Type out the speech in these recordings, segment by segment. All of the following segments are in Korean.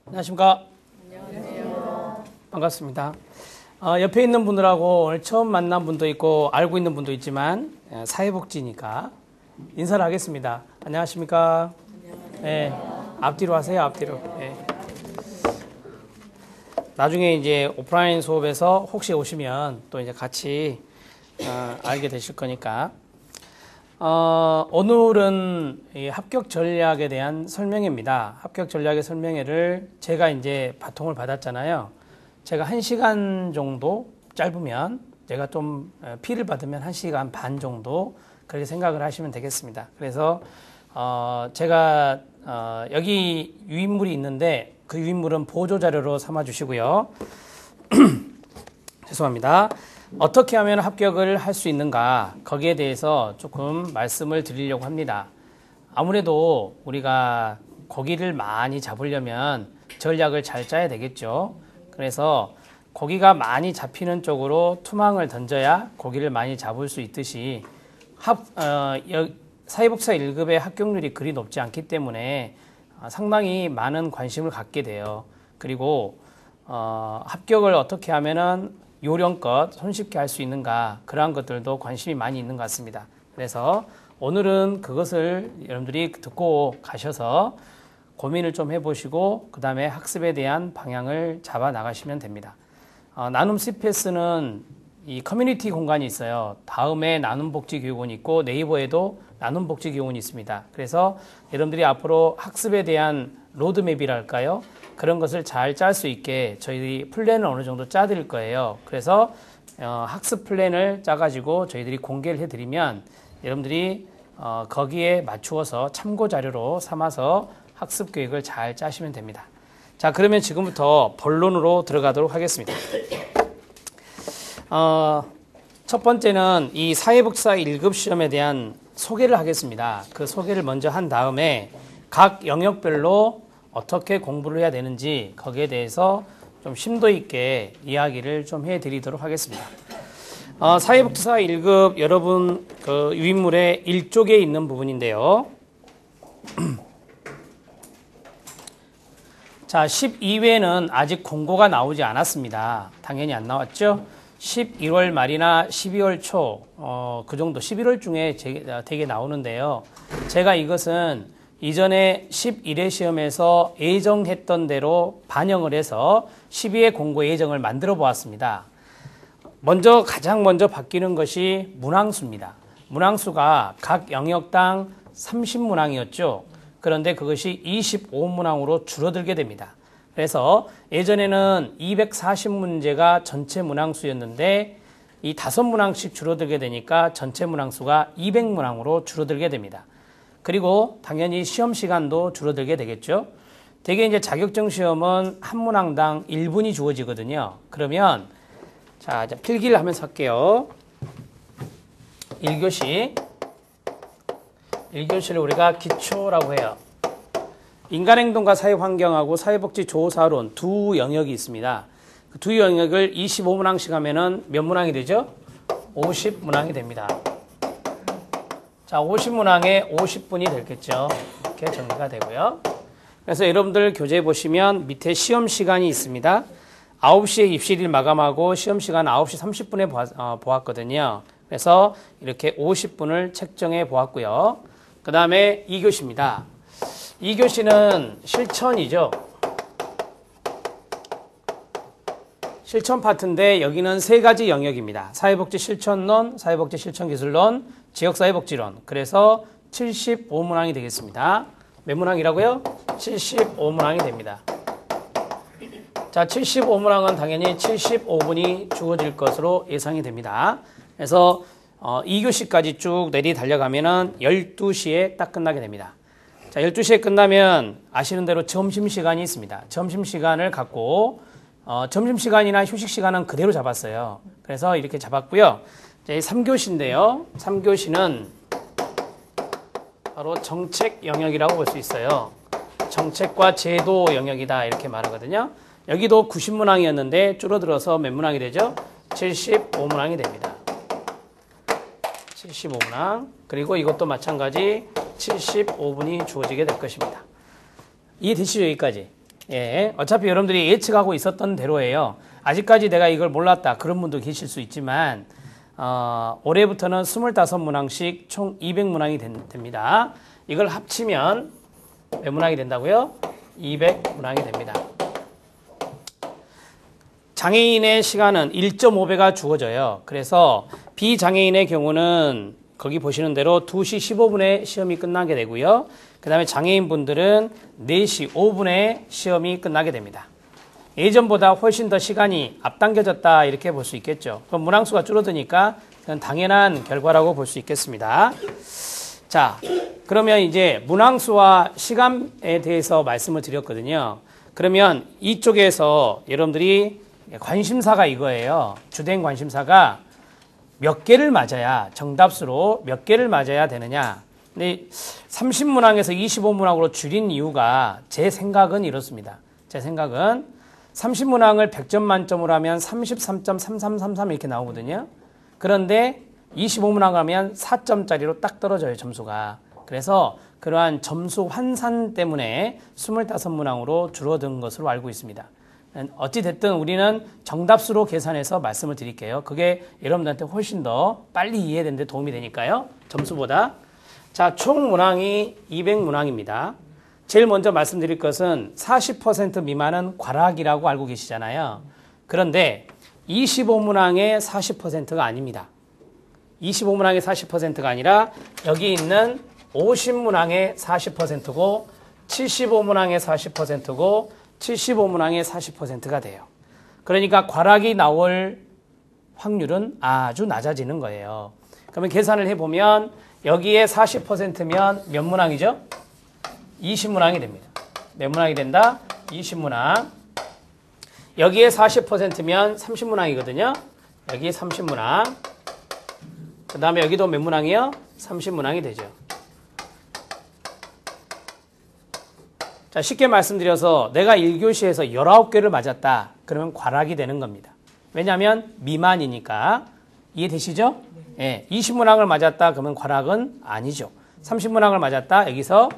안녕하십니까? 안녕하세요. 반갑습니다. 옆에 있는 분들하고 오늘 처음 만난 분도 있고 알고 있는 분도 있지만 사회복지니까 인사를 하겠습니다. 안녕하십니까? 안녕하세요. 네, 앞뒤로 하세요. 앞뒤로. 네. 나중에 이제 오프라인 수업에서 혹시 오시면 또 이제 같이 알게 되실 거니까. 오늘은 이 합격 전략에 대한 설명회입니다. 합격 전략의 설명회를 제가 이제 바통을 받았잖아요. 제가 1시간 정도 짧으면 제가 좀 피를 받으면 1시간 반 정도 그렇게 생각을 하시면 되겠습니다. 그래서 제가 여기 유인물이 있는데 그 유인물은 보조 자료로 삼아 주시고요. 죄송합니다. 어떻게 하면 합격을 할 수 있는가 거기에 대해서 조금 말씀을 드리려고 합니다. 아무래도 우리가 고기를 많이 잡으려면 전략을 잘 짜야 되겠죠. 그래서 고기가 많이 잡히는 쪽으로 투망을 던져야 고기를 많이 잡을 수 있듯이 사회복지사 1급의 합격률이 그리 높지 않기 때문에 상당히 많은 관심을 갖게 돼요. 그리고 합격을 어떻게 하면은 요령껏 손쉽게 할 수 있는가 그러한 것들도 관심이 많이 있는 것 같습니다. 그래서 오늘은 그것을 여러분들이 듣고 가셔서 고민을 좀 해보시고 그 다음에 학습에 대한 방향을 잡아 나가시면 됩니다. 나눔 CPS는 이 커뮤니티 공간이 있어요. 다음에 나눔복지교육원이 있고 네이버에도 나눔복지교육원이 있습니다. 그래서 여러분들이 앞으로 학습에 대한 로드맵이랄까요? 그런 것을 잘 짤 수 있게 저희들이 플랜을 어느 정도 짜드릴 거예요. 그래서 학습 플랜을 짜가지고 저희들이 공개를 해드리면 여러분들이 거기에 맞추어서 참고 자료로 삼아서 학습 계획을 잘 짜시면 됩니다. 자, 그러면 지금부터 본론으로 들어가도록 하겠습니다. 첫 번째는 이 사회복지사 1급 시험에 대한 소개를 하겠습니다. 그 소개를 먼저 한 다음에 각 영역별로 어떻게 공부를 해야 되는지 거기에 대해서 좀 심도 있게 이야기를 좀 해드리도록 하겠습니다. 사회복지사 1급 여러분 그 유인물의 1쪽에 있는 부분인데요. 자, 12회는 아직 공고가 나오지 않았습니다. 당연히 안 나왔죠. 11월 말이나 12월 초, 그 정도 11월 중에 되게 나오는데요. 제가 이것은 이전에 11회 시험에서 예정했던 대로 반영을 해서 12회 공고 예정을 만들어 보았습니다. 가장 먼저 바뀌는 것이 문항수입니다. 문항수가 각 영역당 30문항이었죠. 그런데 그것이 25문항으로 줄어들게 됩니다. 그래서 예전에는 240문제가 전체 문항수였는데 이 5문항씩 줄어들게 되니까 전체 문항수가 200문항으로 줄어들게 됩니다. 그리고 당연히 시험 시간도 줄어들게 되겠죠. 대개 이제 자격증 시험은 한 문항당 1분이 주어지거든요. 그러면 자, 이제 필기를 하면서 할게요. 1교시를 우리가 기초라고 해요. 인간행동과 사회환경하고 사회복지조사론 두 영역이 있습니다. 그 두 영역을 25문항씩 하면은 몇 문항이 되죠? 50문항이 됩니다. 자, 50문항에 50분이 되겠죠. 이렇게 정리가 되고요. 그래서 여러분들 교재에 보시면 밑에 시험 시간이 있습니다. 9시에 입시를 마감하고 시험 시간 9시 30분에 보았거든요. 그래서 이렇게 50분을 책정해 보았고요. 그 다음에 2교시입니다. 2교시는 실천이죠. 실천 파트인데 여기는 세 가지 영역입니다. 사회복지 실천론, 사회복지 실천기술론, 지역사회복지론. 그래서 75문항이 되겠습니다. 몇 문항이라고요? 75문항이 됩니다. 자, 75문항은 당연히 75분이 주어질 것으로 예상이 됩니다. 그래서 2교시까지 쭉 내리 달려가면은 12시에 딱 끝나게 됩니다. 자, 12시에 끝나면 아시는 대로 점심시간이 있습니다. 점심시간을 갖고 점심시간이나 휴식시간은 그대로 잡았어요. 그래서 이렇게 잡았고요. 자, 3교시인데요. 3교시는 바로 정책 영역이라고 볼 수 있어요. 정책과 제도 영역이다 이렇게 말하거든요. 여기도 90문항이었는데 줄어들어서 몇 문항이 되죠? 75문항이 됩니다. 75문항. 그리고 이것도 마찬가지 75분이 주어지게 될 것입니다. 이해되시죠? 여기까지? 예, 어차피 여러분들이 예측하고 있었던 대로예요. 아직까지 내가 이걸 몰랐다. 그런 분도 계실 수 있지만 올해부터는 25문항씩 총 200문항이 됩니다. 이걸 합치면 몇 문항이 된다고요? 200문항이 됩니다. 장애인의 시간은 1.5배가 주어져요. 그래서 비장애인의 경우는 거기 보시는 대로 2시 15분에 시험이 끝나게 되고요. 그 다음에 장애인분들은 4시 5분에 시험이 끝나게 됩니다. 예전보다 훨씬 더 시간이 앞당겨졌다 이렇게 볼 수 있겠죠. 그럼 문항수가 줄어드니까 그건 당연한 결과라고 볼 수 있겠습니다. 자, 그러면 이제 문항수와 시간에 대해서 말씀을 드렸거든요. 그러면 이쪽에서 여러분들이 관심사가 이거예요. 주된 관심사가 몇 개를 맞아야 정답수로 몇 개를 맞아야 되느냐. 근데 30문항에서 25문항으로 줄인 이유가 제 생각은 이렇습니다. 제 생각은 30문항을 100점 만점으로 하면 33.3333 이렇게 나오거든요. 그런데 25문항 하면 4점짜리로 딱 떨어져요, 점수가. 그래서 그러한 점수 환산 때문에 25문항으로 줄어든 것으로 알고 있습니다. 어찌됐든 우리는 정답수로 계산해서 말씀을 드릴게요. 그게 여러분들한테 훨씬 더 빨리 이해되는 데 도움이 되니까요. 점수보다. 자, 총 문항이 200문항입니다. 제일 먼저 말씀드릴 것은 40% 미만은 과락이라고 알고 계시잖아요. 그런데 25문항의 40%가 아닙니다. 25문항의 40%가 아니라 여기 있는 50문항의 40%고 75문항의 40%고 75문항의 40%가 돼요. 그러니까 과락이 나올 확률은 아주 낮아지는 거예요. 그러면 계산을 해보면 여기에 40%면 몇 문항이죠? 20문항이 됩니다. 몇 문항이 된다? 20문항. 여기에 40%면 30문항이거든요. 여기에 30문항. 그 다음에 여기도 몇 문항이요? 30문항이 되죠. 자, 쉽게 말씀드려서 내가 1교시에서 19개를 맞았다. 그러면 과락이 되는 겁니다. 왜냐하면 미만이니까. 이해되시죠? 예, 20문항을 맞았다. 그러면 과락은 아니죠. 30문항을 맞았다. 여기서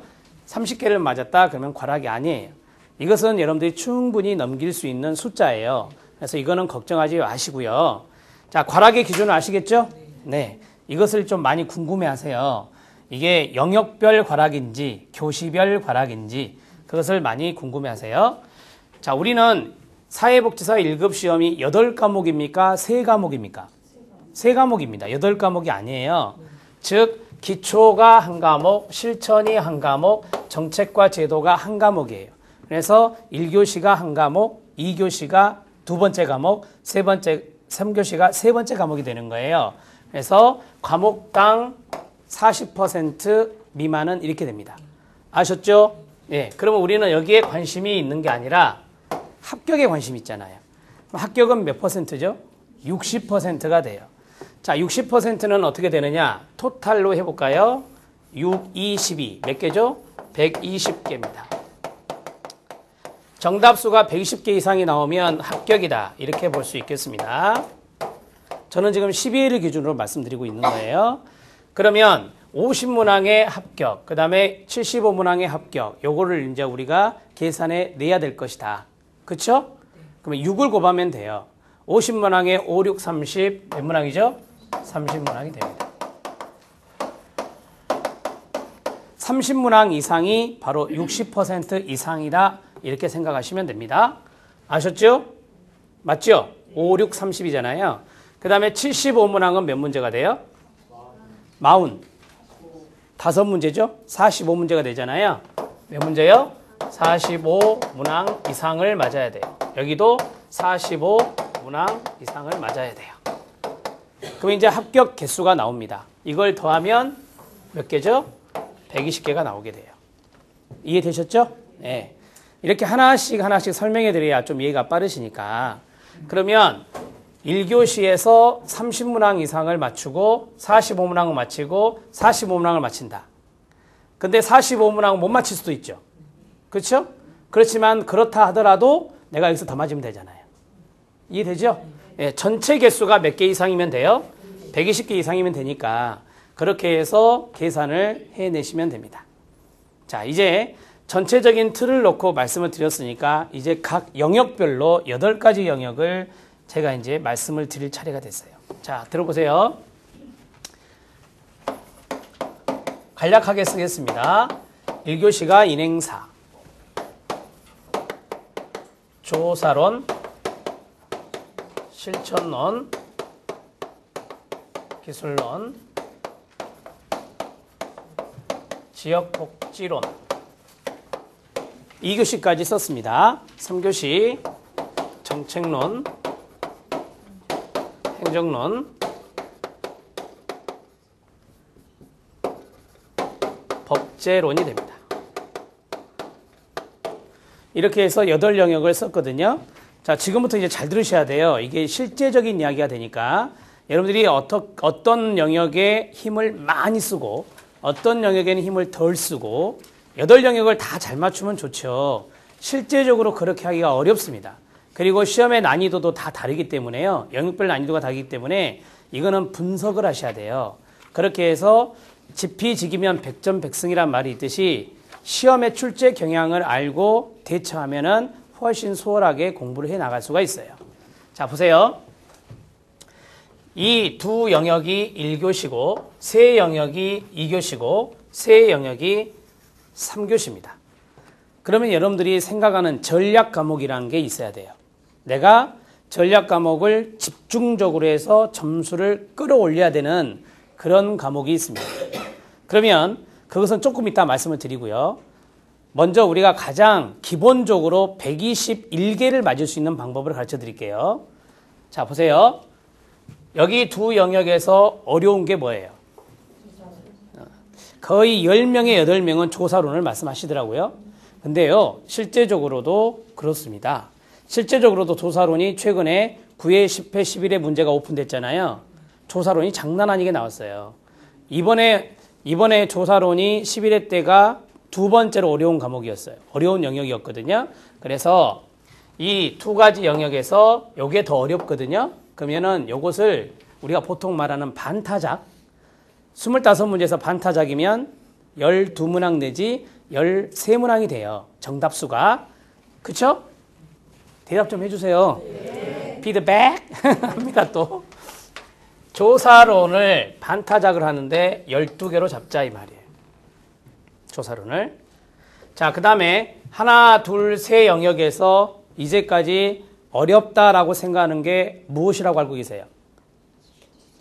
30개를 맞았다. 그러면 과락이 아니에요. 이것은 여러분들이 충분히 넘길 수 있는 숫자예요. 그래서 이거는 걱정하지 마시고요. 자, 과락의 기준을 아시겠죠? 네. 이것을 좀 많이 궁금해 하세요. 이게 영역별 과락인지 교시별 과락인지 그것을 많이 궁금해 하세요. 자, 우리는 사회복지사 1급 시험이 8과목입니까? 3과목입니까? 3과목입니다. 8과목이 아니에요. 즉 기초가 한 과목, 실천이 한 과목, 정책과 제도가 한 과목이에요. 그래서 1교시가 한 과목, 2교시가 두 번째 과목, 3교시가 세 번째 과목이 되는 거예요. 그래서 과목당 40% 미만은 이렇게 됩니다. 아셨죠? 예. 그러면 우리는 여기에 관심이 있는 게 아니라 합격에 관심이 있잖아요. 합격은 몇 퍼센트죠? 60%가 돼요. 자, 60%는 어떻게 되느냐? 토탈로 해볼까요? 6, 2, 12. 몇 개죠? 120개입니다. 정답수가 120개 이상이 나오면 합격이다. 이렇게 볼 수 있겠습니다. 저는 지금 12회를 기준으로 말씀드리고 있는 거예요. 그러면 50문항의 합격, 그 다음에 75문항의 합격, 요거를 이제 우리가 계산해 내야 될 것이다. 그쵸? 그러면 6을 곱하면 돼요. 50문항에 5, 6, 30, 몇 문항이죠? 30문항이 됩니다. 30문항 이상이 바로 60% 이상이다. 이렇게 생각하시면 됩니다. 아셨죠? 맞죠? 5, 6, 30이잖아요. 그 다음에 75문항은 몇 문제가 돼요? 40. 5문제죠? 45문제가 되잖아요. 몇 문제요? 45문항 이상을 맞아야 돼요. 여기도 45문항 이상을 맞아야 돼요. 그럼 이제 합격 개수가 나옵니다. 이걸 더하면 몇 개죠? 120개가 나오게 돼요. 이해되셨죠? 네. 이렇게 하나씩 설명해 드려야 좀 이해가 빠르시니까. 그러면 1교시에서 30문항 이상을 맞추고 45문항을 맞히고 45문항을 맞힌다. 근데 45문항은 못 맞힐 수도 있죠. 그렇죠? 그렇지만 그렇다 하더라도 내가 여기서 더 맞으면 되잖아요. 이해되죠? 예, 전체 개수가 몇 개 이상이면 돼요? 120개 이상이면 되니까 그렇게 해서 계산을 해내시면 됩니다. 자, 이제 전체적인 틀을 놓고 말씀을 드렸으니까 이제 각 영역별로 8가지 영역을 제가 이제 말씀을 드릴 차례가 됐어요. 자, 들어보세요. 간략하게 쓰겠습니다. 1교시가 인행사, 조사론, 실천론, 기술론, 지역복지론. 2교시까지 썼습니다. 3교시 정책론, 행정론, 법제론이 됩니다. 이렇게 해서 8영역을 썼거든요. 자, 지금부터 이제 잘 들으셔야 돼요. 이게 실제적인 이야기가 되니까 여러분들이 어떤 영역에 힘을 많이 쓰고 어떤 영역에는 힘을 덜 쓰고 8영역을 다 잘 맞추면 좋죠. 실제적으로 그렇게 하기가 어렵습니다. 그리고 시험의 난이도도 다 다르기 때문에요. 영역별 난이도가 다르기 때문에 이거는 분석을 하셔야 돼요. 그렇게 해서 지피지기면 백전백승이란 말이 있듯이 시험의 출제 경향을 알고 대처하면은 훨씬 수월하게 공부를 해 나갈 수가 있어요. 자, 보세요. 이 두 영역이 1교시고 세 영역이 2교시고 세 영역이 3교시입니다. 그러면 여러분들이 생각하는 전략 과목이라는 게 있어야 돼요. 내가 전략 과목을 집중적으로 해서 점수를 끌어올려야 되는 그런 과목이 있습니다. 그러면 그것은 조금 이따 말씀을 드리고요. 먼저 우리가 가장 기본적으로 121개를 맞을 수 있는 방법을 가르쳐 드릴게요. 자, 보세요. 여기 두 영역에서 어려운 게 뭐예요? 거의 10명의 8명은 조사론을 말씀하시더라고요. 근데요, 실제적으로도 그렇습니다. 실제적으로도 조사론이 최근에 9회, 10회, 11회 문제가 오픈됐잖아요. 조사론이 장난 아니게 나왔어요. 이번에 조사론이 11회 때가 두 번째로 어려운 과목이었어요. 어려운 영역이었거든요. 그래서 이 두 가지 영역에서 요게 더 어렵거든요. 그러면은 요것을 우리가 보통 말하는 반타작, 25문제에서 반타작이면 12문항 내지 13문항이 돼요. 정답수가. 그쵸? 대답 좀 해주세요. 네. 피드백 합니다 또. 조사론을 반타작을 하는데 12개로 잡자 이 말이에요. 조사론을. 자, 그 다음에 하나, 둘, 세 영역에서 이제까지 어렵다라고 생각하는 게 무엇이라고 알고 계세요?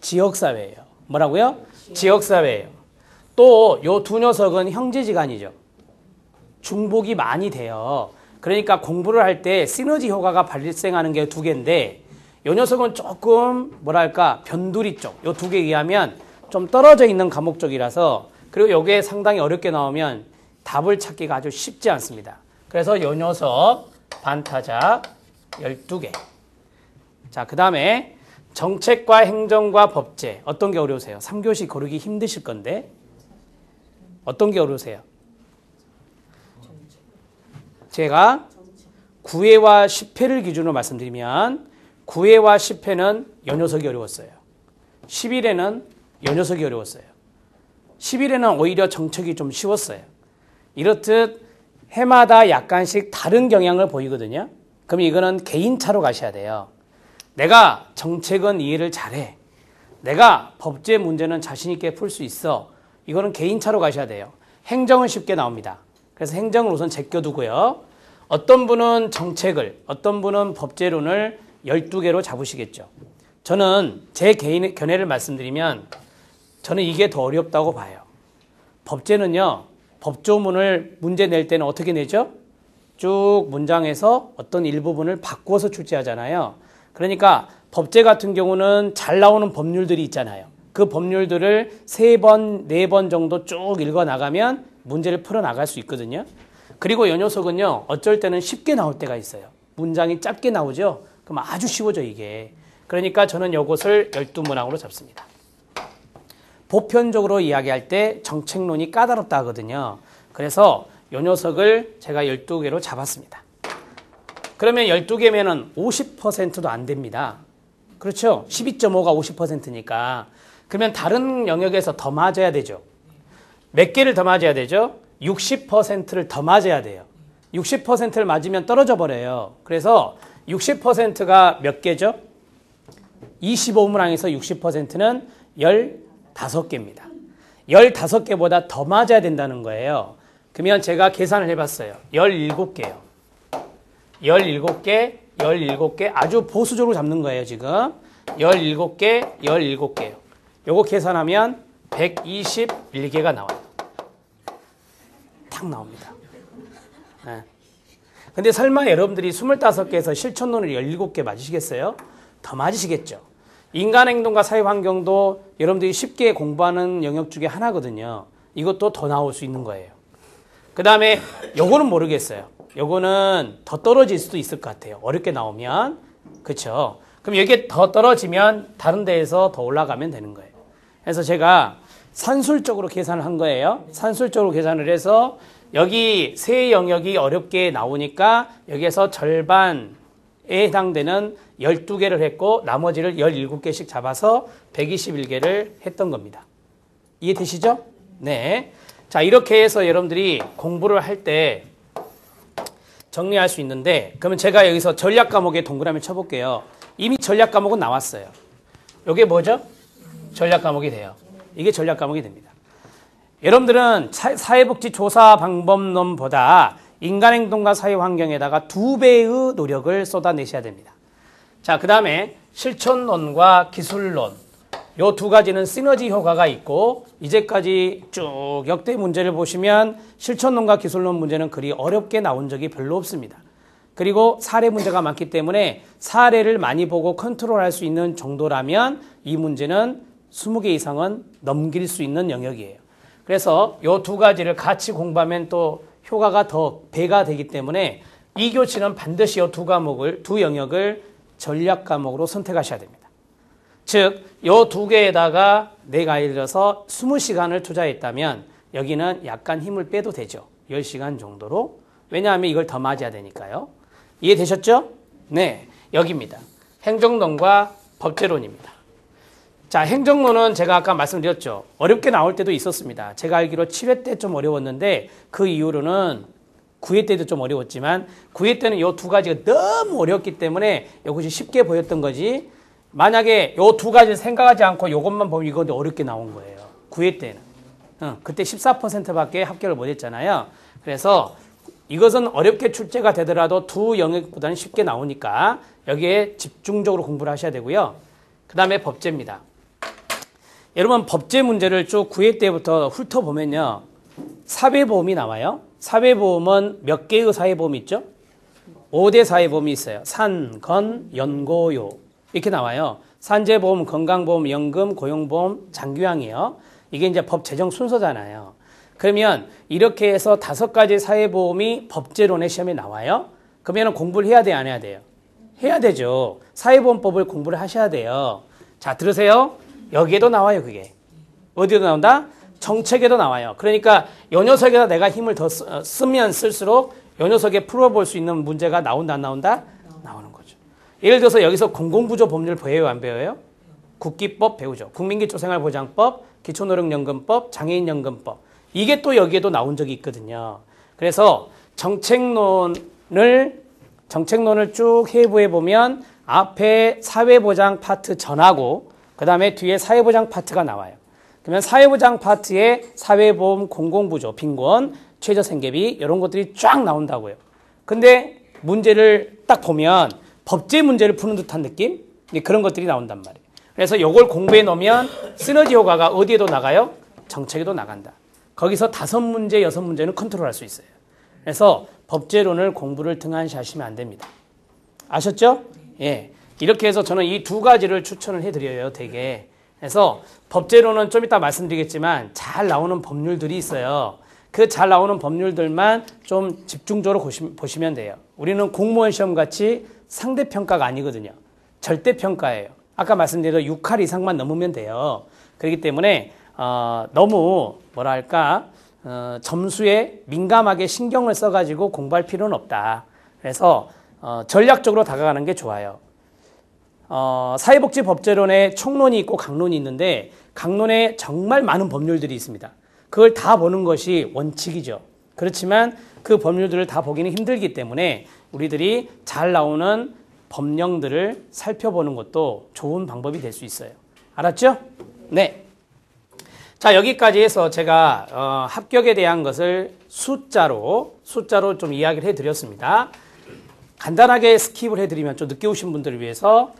지역사회예요. 뭐라고요? 지역사회예요. 또 요 두 녀석은 형제지간이죠. 중복이 많이 돼요. 그러니까 공부를 할 때 시너지 효과가 발생하는 게 두 개인데 요 녀석은 조금 뭐랄까 변두리 쪽, 요 두 개에 의하면 좀 떨어져 있는 과목 쪽이라서 그리고 요게 상당히 어렵게 나오면 답을 찾기가 아주 쉽지 않습니다. 그래서 요 녀석 반타작 12개. 자, 그 다음에 정책과 행정과 법제. 어떤 게 어려우세요? 3교시 고르기 힘드실 건데 어떤 게 어려우세요? 제가 9회와 10회를 기준으로 말씀드리면 9회와 10회는 요 녀석이 어려웠어요. 11회는 요 녀석이 어려웠어요. 11회는 오히려 정책이 좀 쉬웠어요. 이렇듯 해마다 약간씩 다른 경향을 보이거든요. 그럼 이거는 개인차로 가셔야 돼요. 내가 정책은 이해를 잘해. 내가 법제 문제는 자신 있게 풀 수 있어. 이거는 개인차로 가셔야 돼요. 행정은 쉽게 나옵니다. 그래서 행정을 우선 제껴두고요. 어떤 분은 정책을, 어떤 분은 법제론을 12개로 잡으시겠죠. 저는 제 개인의 견해를 말씀드리면 저는 이게 더 어렵다고 봐요. 법제는요. 법조문을 문제 낼 때는 어떻게 내죠? 쭉 문장에서 어떤 일부분을 바꾸어서 출제하잖아요. 그러니까 법제 같은 경우는 잘 나오는 법률들이 있잖아요. 그 법률들을 3번, 4번 정도 쭉 읽어 나가면 문제를 풀어 나갈 수 있거든요. 그리고 이 녀석은요. 어쩔 때는 쉽게 나올 때가 있어요. 문장이 짧게 나오죠. 그럼 아주 쉬워져 이게. 그러니까 저는 이것을 12문항으로 잡습니다. 보편적으로 이야기할 때 정책론이 까다롭다 하거든요. 그래서 이 녀석을 제가 12개로 잡았습니다. 그러면 12개면은 50%도 안 됩니다. 그렇죠? 12.5가 50%니까. 그러면 다른 영역에서 더 맞아야 되죠. 몇 개를 더 맞아야 되죠? 60%를 더 맞아야 돼요. 60%를 맞으면 떨어져 버려요. 그래서 60%가 몇 개죠? 25문항에서 60%는 15개입니다. 15개보다 더 맞아야 된다는 거예요. 그러면 제가 계산을 해봤어요. 17개요. 17개 아주 보수적으로 잡는 거예요, 지금. 17개, 17개요. 요거 계산하면 121개가 나와요. 딱 나옵니다. 네. 근데 설마 여러분들이 25개에서 실천론을 17개 맞으시겠어요? 더 맞으시겠죠. 인간행동과 사회환경도 여러분들이 쉽게 공부하는 영역 중에 하나거든요. 이것도 더 나올 수 있는 거예요. 그 다음에 요거는 모르겠어요. 요거는 더 떨어질 수도 있을 것 같아요. 어렵게 나오면. 그렇죠? 그럼 여기에 더 떨어지면 다른 데에서 더 올라가면 되는 거예요. 그래서 제가 산술적으로 계산을 한 거예요. 산술적으로 계산을 해서 여기 세 영역이 어렵게 나오니까 여기에서 절반에 해당되는 12개를 했고 나머지를 17개씩 잡아서 121개를 했던 겁니다. 이해되시죠? 네. 자, 이렇게 해서 여러분들이 공부를 할 때 정리할 수 있는데, 그러면 제가 여기서 전략 과목에 동그라미 쳐볼게요. 이미 전략 과목은 나왔어요. 이게 뭐죠? 전략 과목이 돼요. 이게 전략 과목이 됩니다. 여러분들은 사회복지 조사 방법론보다 인간행동과 사회환경에다가 2배의 노력을 쏟아내셔야 됩니다. 자, 그 다음에 실천론과 기술론, 요 두 가지는 시너지 효과가 있고, 이제까지 쭉 역대 문제를 보시면 실천론과 기술론 문제는 그리 어렵게 나온 적이 별로 없습니다. 그리고 사례 문제가 많기 때문에 사례를 많이 보고 컨트롤할 수 있는 정도라면 이 문제는 20개 이상은 넘길 수 있는 영역이에요. 그래서 요 두 가지를 같이 공부하면 또 효과가 더 배가 되기 때문에 이 교치는 반드시 이 두 영역을 전략 과목으로 선택하셔야 됩니다. 즉, 요 두 개에다가 내가 예를 들어서 20시간을 투자했다면 여기는 약간 힘을 빼도 되죠. 10시간 정도로. 왜냐하면 이걸 더 맞아야 되니까요. 이해되셨죠? 네, 여기입니다. 행정론과 법제론입니다. 자, 행정론은 제가 아까 말씀드렸죠. 어렵게 나올 때도 있었습니다. 제가 알기로 7회 때 좀 어려웠는데 그 이후로는 9회 때도 좀 어려웠지만 9회 때는 이 두 가지가 너무 어렵기 때문에 이것이 쉽게 보였던 거지. 만약에 이 두 가지를 생각하지 않고 이것만 보면 이건 어렵게 나온 거예요. 9회 때는. 그때 14%밖에 합격을 못했잖아요. 그래서 이것은 어렵게 출제가 되더라도 두 영역보다는 쉽게 나오니까 여기에 집중적으로 공부를 하셔야 되고요. 그 다음에 법제입니다. 여러분 법제 문제를 쭉 9회 때부터 훑어보면요. 사회보험이 나와요. 사회보험은 몇 개의 사회보험이 있죠? 5대 사회보험이 있어요. 산, 건, 연고요. 이렇게 나와요. 산재보험, 건강보험, 연금, 고용보험, 장기요양이에요. 이게 이제 법 제정 순서잖아요. 그러면 이렇게 해서 5가지 사회보험이 법제론의 시험에 나와요. 그러면 공부를 해야 돼요, 안 해야 돼요? 해야 되죠. 사회보험법을 공부를 하셔야 돼요. 자, 들으세요. 여기에도 나와요, 그게. 어디에도 나온다? 정책에도 나와요. 그러니까 요 녀석에다 내가 힘을 더 쓰면 쓸수록 요 녀석에 풀어볼 수 있는 문제가 나온다, 안 나온다? 나오는 거죠. 예를 들어서 여기서 공공부조 법률 배워요, 안 배워요? 국기법 배우죠. 국민기초생활보장법, 기초노령연금법, 장애인연금법. 이게 또 여기에도 나온 적이 있거든요. 그래서 정책론을 쭉 해부해 보면 앞에 사회보장 파트 전하고 그 다음에 뒤에 사회보장 파트가 나와요. 그러면 사회보장 파트에 사회보험, 공공부조, 빈곤, 최저생계비 이런 것들이 쫙 나온다고요. 근데 문제를 딱 보면 법제 문제를 푸는 듯한 느낌? 그런 것들이 나온단 말이에요. 그래서 이걸 공부해 놓으면 시너지 효과가 어디에도 나가요? 정책에도 나간다. 거기서 5문제, 6문제는 컨트롤할 수 있어요. 그래서 법제론을 공부를 등한시하시면 안 됩니다. 아셨죠? 예. 이렇게 해서 저는 이 두 가지를 추천을 해드려요, 되게. 그래서 법제론은 좀 이따 말씀드리겠지만 잘 나오는 법률들이 있어요. 그 잘 나오는 법률들만 좀 집중적으로 보시면 돼요. 우리는 공무원 시험 같이 상대평가가 아니거든요. 절대평가예요. 아까 말씀드린 6할 이상만 넘으면 돼요. 그렇기 때문에 너무 뭐랄까 점수에 민감하게 신경을 써가지고 공부할 필요는 없다. 그래서 전략적으로 다가가는 게 좋아요. 사회복지법제론에 총론이 있고 강론이 있는데 강론에 정말 많은 법률들이 있습니다. 그걸 다 보는 것이 원칙이죠. 그렇지만 그 법률들을 다 보기는 힘들기 때문에 우리들이 잘 나오는 법령들을 살펴보는 것도 좋은 방법이 될 수 있어요. 알았죠? 네. 자, 여기까지 해서 제가 합격에 대한 것을 숫자로 좀 이야기를 해드렸습니다. 간단하게 스킵을 해드리면 좀 늦게 오신 분들을 위해서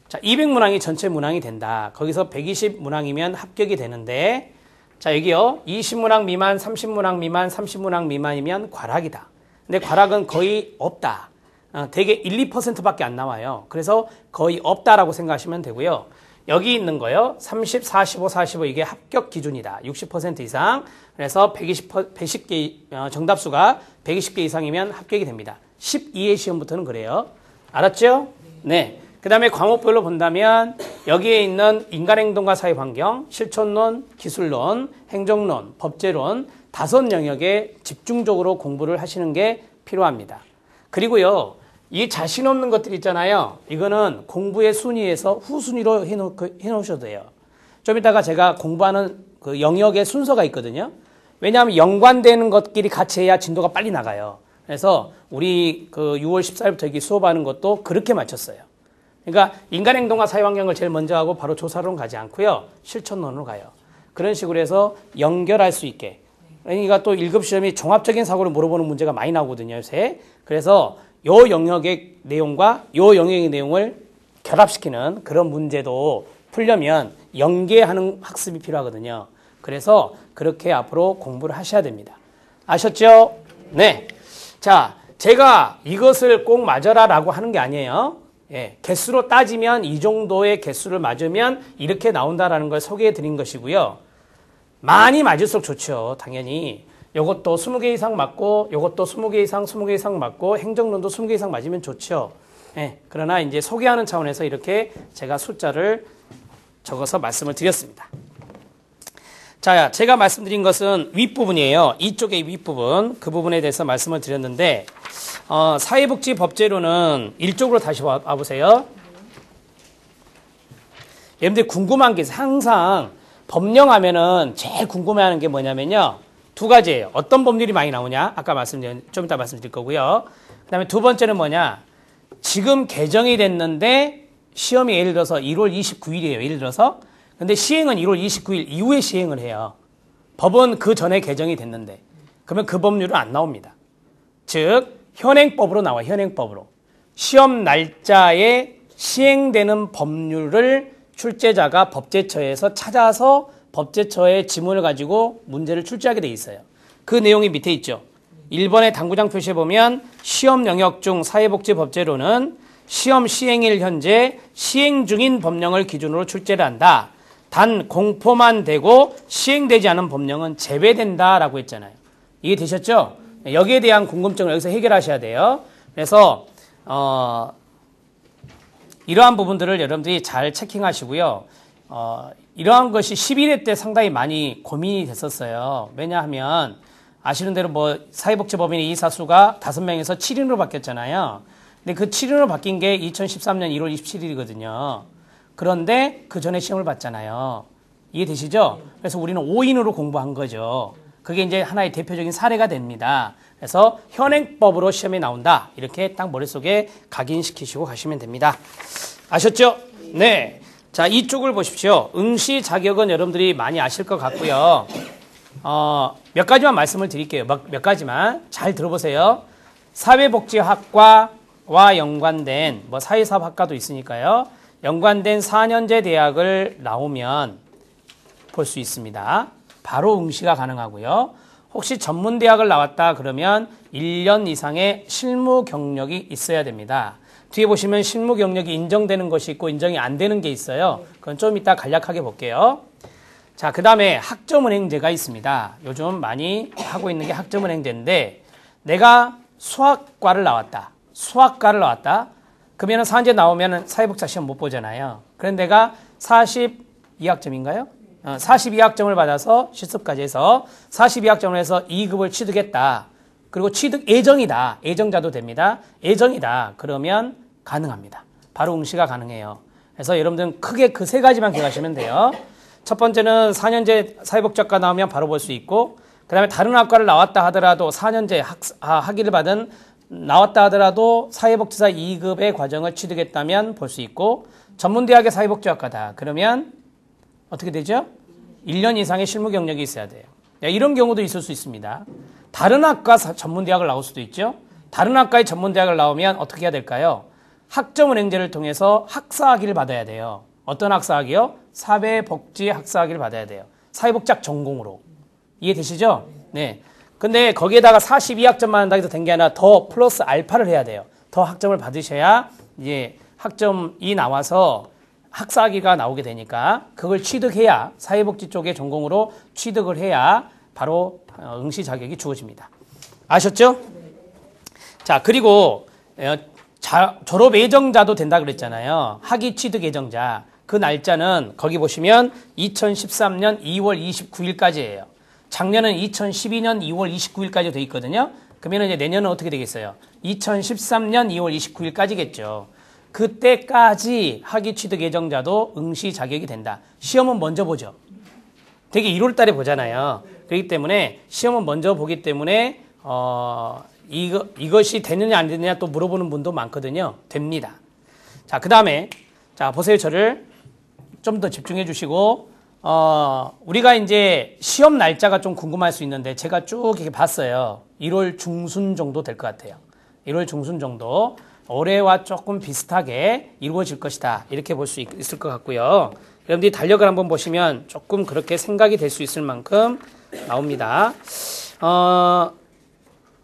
자, 200문항이 전체 문항이 된다. 거기서 120문항이면 합격이 되는데 자, 여기요. 20문항 미만, 30문항 미만, 30문항 미만이면 과락이다. 근데 과락은 거의 없다. 대개 1, 2%밖에 안 나와요. 그래서 거의 없다라고 생각하시면 되고요. 여기 있는 거요. 30, 45, 45 이게 합격 기준이다. 60% 이상. 그래서 110개 정답수가 120개 이상이면 합격이 됩니다. 12회 시험부터는 그래요. 알았죠? 네. 그 다음에 과목별로 본다면 여기에 있는 인간행동과 사회환경, 실천론, 기술론, 행정론, 법제론 5영역에 집중적으로 공부를 하시는 게 필요합니다. 그리고요. 이 자신 없는 것들 있잖아요. 이거는 공부의 순위에서 후순위로 해놓으셔도 돼요. 좀 이따가 제가 공부하는 그 영역의 순서가 있거든요. 왜냐하면 연관되는 것끼리 같이 해야 진도가 빨리 나가요. 그래서 우리 그 6월 14일부터 여기 수업하는 것도 그렇게 맞췄어요. 그러니까 인간행동과 사회환경을 제일 먼저 하고 바로 조사론 가지 않고요. 실천론으로 가요. 그런 식으로 해서 연결할 수 있게. 그러니까 또 1급 시험이 종합적인 사고를 물어보는 문제가 많이 나오거든요. 요새. 그래서 요 영역의 내용과 요 영역의 내용을 결합시키는 그런 문제도 풀려면 연계하는 학습이 필요하거든요. 그래서 그렇게 앞으로 공부를 하셔야 됩니다. 아셨죠? 네. 자, 제가 이것을 꼭 맞아라 라고 하는 게 아니에요. 예, 개수로 따지면 이 정도의 개수를 맞으면 이렇게 나온다라는 걸 소개해 드린 것이고요. 많이 맞을수록 좋죠. 당연히. 요것도 20개 이상 맞고 요것도 20개 이상, 20개 이상 맞고 행정론도 20개 이상 맞으면 좋죠. 예, 그러나 이제 소개하는 차원에서 이렇게 제가 숫자를 적어서 말씀을 드렸습니다. 자, 제가 말씀드린 것은 윗부분이에요. 이쪽의 윗부분. 그 부분에 대해서 말씀을 드렸는데 사회복지법제로는 이쪽으로 다시 와보세요. 여러분들 궁금한 게 항상 법령하면은 제일 궁금해하는 게 뭐냐면요. 2가지예요. 어떤 법률이 많이 나오냐? 아까 좀 이따 말씀드릴 거고요. 그 다음에 2번째는 뭐냐? 지금 개정이 됐는데 시험이 예를 들어서 1월 29일이에요. 예를 들어서. 근데 시행은 1월 29일 이후에 시행을 해요. 법은 그 전에 개정이 됐는데. 그러면 그 법률은 안 나옵니다. 즉 현행법으로 나와요. 현행법으로. 시험 날짜에 시행되는 법률을 출제자가 법제처에서 찾아서 법제처의 지문을 가지고 문제를 출제하게 돼 있어요. 그 내용이 밑에 있죠. 1번의 당구장 표시에 보면 시험 영역 중 사회복지법제로는 시험 시행일 현재 시행 중인 법령을 기준으로 출제를 한다. 단 공포만 되고 시행되지 않은 법령은 제외된다라고 했잖아요. 이해되셨죠? 여기에 대한 궁금증을 여기서 해결하셔야 돼요. 그래서 이러한 부분들을 여러분들이 잘 체킹하시고요. 이러한 것이 11회 때 상당히 많이 고민이 됐었어요. 왜냐하면 아시는 대로 뭐 사회복지법인의 이사수가 5명에서 7인으로 바뀌었잖아요. 근데 그 7인으로 바뀐 게 2013년 1월 27일이거든요. 그런데 그 전에 시험을 봤잖아요. 이해되시죠? 그래서 우리는 5인으로 공부한 거죠. 그게 이제 하나의 대표적인 사례가 됩니다. 그래서 현행법으로 시험에 나온다. 이렇게 딱 머릿속에 각인시키시고 가시면 됩니다. 아셨죠? 네. 자, 이쪽을 보십시오. 응시 자격은 여러분들이 많이 아실 것 같고요. 몇 가지만 말씀을 드릴게요. 몇 가지만 잘 들어보세요. 사회복지학과와 연관된 사회사업학과도 있으니까요. 연관된 4년제 대학을 나오면 볼 수 있습니다. 바로 응시가 가능하고요. 혹시 전문대학을 나왔다 그러면 1년 이상의 실무 경력이 있어야 됩니다. 뒤에 보시면 실무 경력이 인정되는 것이 있고 인정이 안 되는 게 있어요. 그건 좀 이따 간략하게 볼게요. 자, 그 다음에 학점은행제가 있습니다. 요즘 많이 하고 있는 게 학점은행제인데 내가 수학과를 나왔다. 그러면 4년제 나오면 사회복지학 시험 못 보잖아요. 그런데 내가 42학점인가요? 42학점을 받아서 실습까지 해서 42학점을 해서 2급을 취득했다. 그리고 취득 예정이다. 예정자도 됩니다. 예정이다. 그러면 가능합니다. 바로 응시가 가능해요. 그래서 여러분들은 크게 그 3가지만 기억하시면 돼요. 첫 번째는 4년제 사회복지학과 나오면 바로 볼 수 있고, 그 다음에 다른 학과를 나왔다 하더라도 4년제 학위를 받은 나왔다 하더라도 사회복지사 2급의 과정을 취득했다면 볼 수 있고, 전문대학의 사회복지학과다. 그러면 어떻게 되죠? 1년 이상의 실무 경력이 있어야 돼요. 이런 경우도 있을 수 있습니다. 다른 학과 전문대학을 나올 수도 있죠. 다른 학과의 전문대학을 나오면 어떻게 해야 될까요? 학점은행제를 통해서 학사학위를 받아야 돼요. 어떤 학사학위요? 사회복지 학사학위를 받아야 돼요. 사회복지학 전공으로. 이해되시죠? 네. 근데 거기에다가 42학점만 한다고 해서 된 게 아니라 더 플러스 알파를 해야 돼요. 더 학점을 받으셔야 이제 학점이 나와서 학사학위가 나오게 되니까 그걸 취득해야 사회복지 쪽의 전공으로 취득을 해야 바로 응시 자격이 주어집니다. 아셨죠? 자, 그리고 졸업 예정자도 된다 그랬잖아요. 학위 취득 예정자. 그 날짜는 거기 보시면 2013년 2월 29일까지예요. 작년은 2012년 2월 29일까지 돼 있거든요. 그러면 이제 내년은 어떻게 되겠어요? 2013년 2월 29일까지겠죠. 그때까지 학위 취득 예정자도 응시 자격이 된다. 시험은 먼저 보죠. 되게 1월 달에 보잖아요. 그렇기 때문에 시험은 먼저 보기 때문에 이것이 되느냐 안 되느냐 또 물어보는 분도 많거든요. 됩니다. 자, 그 다음에 자 보세요. 저를 좀 더 집중해 주시고 우리가 이제 시험 날짜가 좀 궁금할 수 있는데 제가 쭉 이렇게 봤어요. 1월 중순 정도 될 것 같아요. 1월 중순 정도 올해와 조금 비슷하게 이루어질 것이다. 이렇게 볼 수 있을 것 같고요. 여러분들이 달력을 한번 보시면 조금 그렇게 생각이 될 수 있을 만큼 나옵니다.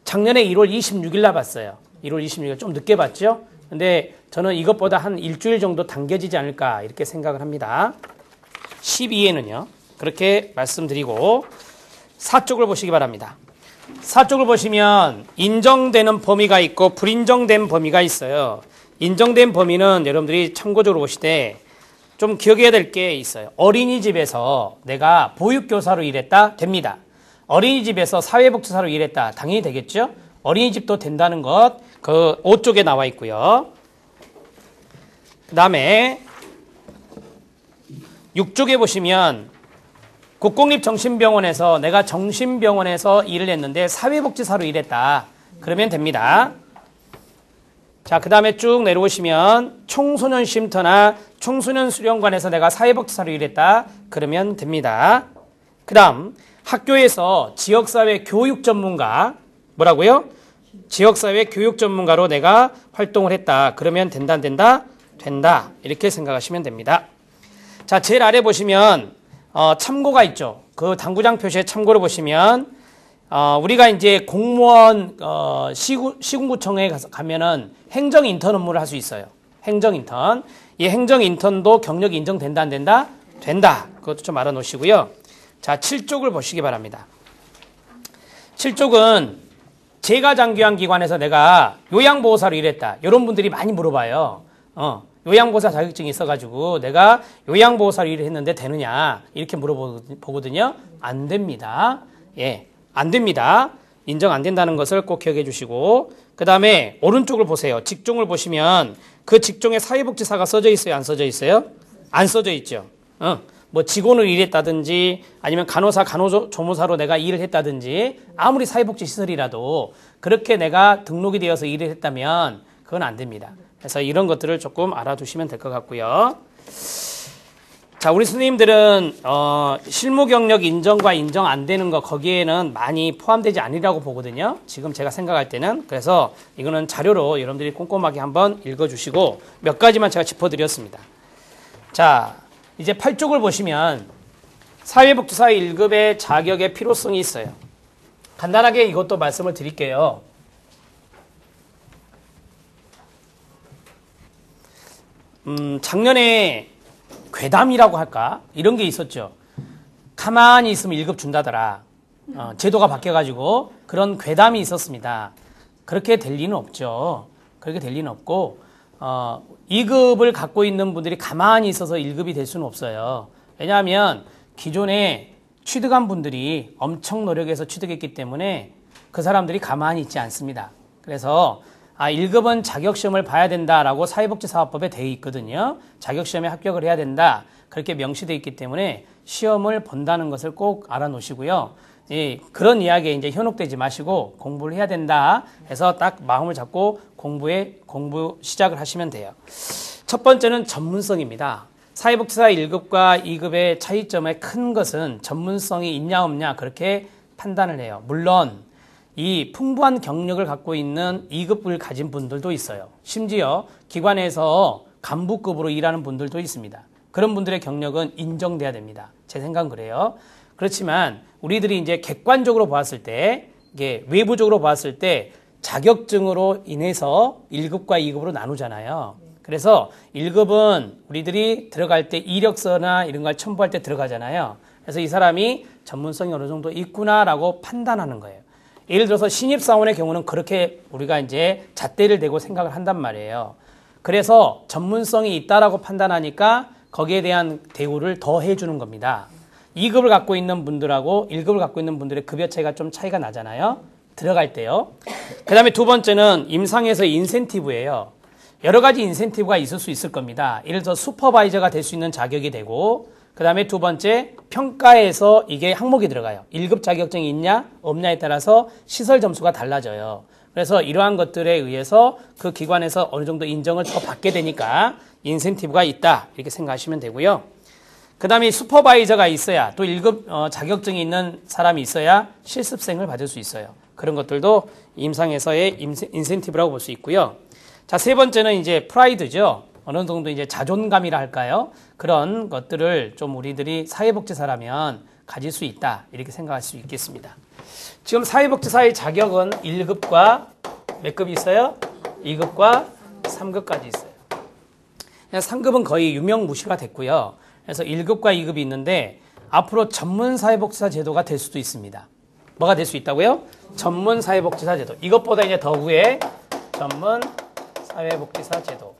작년에 1월 26일 날 봤어요. 1월 26일 좀 늦게 봤죠? 근데 저는 이것보다 한 일주일 정도 당겨지지 않을까 이렇게 생각을 합니다. 12회는요. 그렇게 말씀드리고 4쪽을 보시기 바랍니다. 4쪽을 보시면 인정되는 범위가 있고 불인정된 범위가 있어요. 인정된 범위는 여러분들이 참고적으로 보실 때 좀 기억해야 될 게 있어요. 어린이집에서 내가 보육교사로 일했다? 됩니다. 어린이집에서 사회복지사로 일했다? 당연히 되겠죠? 어린이집도 된다는 것, 그 5쪽에 나와 있고요. 그 다음에 6쪽에 보시면 국공립정신병원에서 내가 정신병원에서 일을 했는데 사회복지사로 일했다. 그러면 됩니다. 자, 그 다음에 쭉 내려오시면 청소년 쉼터나 청소년 수련관에서 내가 사회복지사로 일했다. 그러면 됩니다. 그 다음 학교에서 지역사회 교육 전문가 뭐라고요? 지역사회 교육 전문가로 내가 활동을 했다. 그러면 된다, 안 된다? 된다. 이렇게 생각하시면 됩니다. 자, 제일 아래 보시면 참고가 있죠. 그 당구장 표시에 참고를 보시면 우리가 이제 공무원 시군구청에 가면은 행정 인턴 업무를 할 수 있어요. 행정 인턴. 이 행정 인턴도 경력이 인정된다, 안 된다? 된다. 그것도 좀 알아놓으시고요. 자, 7쪽을 보시기 바랍니다. 7쪽은 제가 장교한 기관에서 내가 요양보호사로 일했다. 이런 분들이 많이 물어봐요. 요양보호사 자격증이 있어가지고 내가 요양보호사로 일을 했는데 되느냐 이렇게 물어보거든요. 안 됩니다. 예, 안 됩니다. 인정 안 된다는 것을 꼭 기억해 주시고 그 다음에 오른쪽을 보세요. 직종을 보시면 그 직종에 사회복지사가 써져 있어요? 안 써져 있어요? 안 써져 있죠. 뭐 직원으로 일했다든지 아니면 간호사, 간호조무사로 내가 일을 했다든지 아무리 사회복지 시설이라도 그렇게 내가 등록이 되어서 일을 했다면 그건 안 됩니다. 그래서 이런 것들을 조금 알아두시면 될 것 같고요. 자, 우리 선생님들은 실무 경력 인정과 인정 안 되는 거 거기에는 많이 포함되지 않으리라고 보거든요. 지금 제가 생각할 때는. 그래서 이거는 자료로 여러분들이 꼼꼼하게 한번 읽어주시고 몇 가지만 제가 짚어드렸습니다. 자, 이제 8쪽을 보시면 사회복지사 1급의 자격의 필요성이 있어요. 간단하게 이것도 말씀을 드릴게요. 작년에 괴담이라고 할까? 이런 게 있었죠. 가만히 있으면 1급 준다더라. 제도가 바뀌어가지고 그런 괴담이 있었습니다. 그렇게 될 리는 없죠. 그렇게 될 리는 없고 2급을 갖고 있는 분들이 가만히 있어서 1급이 될 수는 없어요. 왜냐하면 기존에 취득한 분들이 엄청 노력해서 취득했기 때문에 그 사람들이 가만히 있지 않습니다. 그래서 1급은 자격시험을 봐야 된다라고 사회복지사업법에 되어 있거든요. 자격시험에 합격을 해야 된다. 그렇게 명시되어 있기 때문에 시험을 본다는 것을 꼭 알아놓으시고요. 그런 이야기에 이제 현혹되지 마시고 공부를 해야 된다 해서 딱 마음을 잡고 공부 시작을 하시면 돼요. 첫 번째는 전문성입니다. 사회복지사 1급과 2급의 차이점의 큰 것은 전문성이 있냐 없냐 그렇게 판단을 해요. 물론 이 풍부한 경력을 갖고 있는 2급을 가진 분들도 있어요. 심지어 기관에서 간부급으로 일하는 분들도 있습니다. 그런 분들의 경력은 인정돼야 됩니다. 제 생각은 그래요. 그렇지만 우리들이 이제 객관적으로 보았을 때, 이게 외부적으로 보았을 때 자격증으로 인해서 1급과 2급으로 나누잖아요. 그래서 1급은 우리들이 들어갈 때 이력서나 이런 걸 첨부할 때 들어가잖아요. 그래서 이 사람이 전문성이 어느 정도 있구나라고 판단하는 거예요. 예를 들어서 신입사원의 경우는 그렇게 우리가 이제 잣대를 대고 생각을 한단 말이에요. 그래서 전문성이 있다라고 판단하니까 거기에 대한 대우를 더 해주는 겁니다. 2급을 갖고 있는 분들하고 1급을 갖고 있는 분들의 급여 차이가 좀 차이가 나잖아요. 들어갈 때요. 그 다음에 두 번째는 임상에서 인센티브예요. 여러 가지 인센티브가 있을 수 있을 겁니다. 예를 들어서 슈퍼바이저가 될 수 있는 자격이 되고, 그 다음에 두 번째 평가에서 이게 항목이 들어가요. 1급 자격증이 있냐 없냐에 따라서 시설 점수가 달라져요. 그래서 이러한 것들에 의해서 그 기관에서 어느 정도 인정을 더 받게 되니까 인센티브가 있다 이렇게 생각하시면 되고요. 그 다음에 슈퍼바이저가 있어야, 또 1급 자격증이 있는 사람이 있어야 실습생을 받을 수 있어요. 그런 것들도 임상에서의 인센티브라고 볼 수 있고요. 자, 세 번째는 이제 프라이드죠. 어느 정도 이제 자존감이라 할까요? 그런 것들을 좀 우리들이 사회복지사라면 가질 수 있다 이렇게 생각할 수 있겠습니다. 지금 사회복지사의 자격은 1급과 몇 급이 있어요? 2급과 3급까지 있어요. 3급은 거의 유명무실화 됐고요. 그래서 1급과 2급이 있는데 앞으로 전문사회복지사 제도가 될 수도 있습니다. 뭐가 될 수 있다고요? 전문사회복지사 제도. 이것보다 이제 더 위에 전문사회복지사 제도.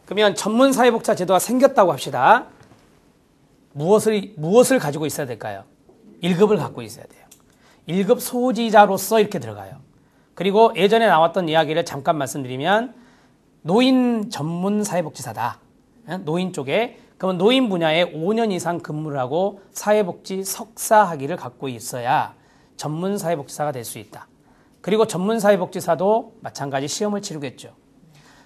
그러면 전문사회복지사 제도가 생겼다고 합시다. 무엇을 가지고 있어야 될까요? 1급을 갖고 있어야 돼요. 1급 소지자로서 이렇게 들어가요. 그리고 예전에 나왔던 이야기를 잠깐 말씀드리면 노인 전문 사회복지사다. 노인 쪽에. 그러면 노인 분야에 5년 이상 근무를 하고 사회복지 석사 학위를 갖고 있어야 전문 사회복지사가 될 수 있다. 그리고 전문 사회복지사도 마찬가지 시험을 치르겠죠.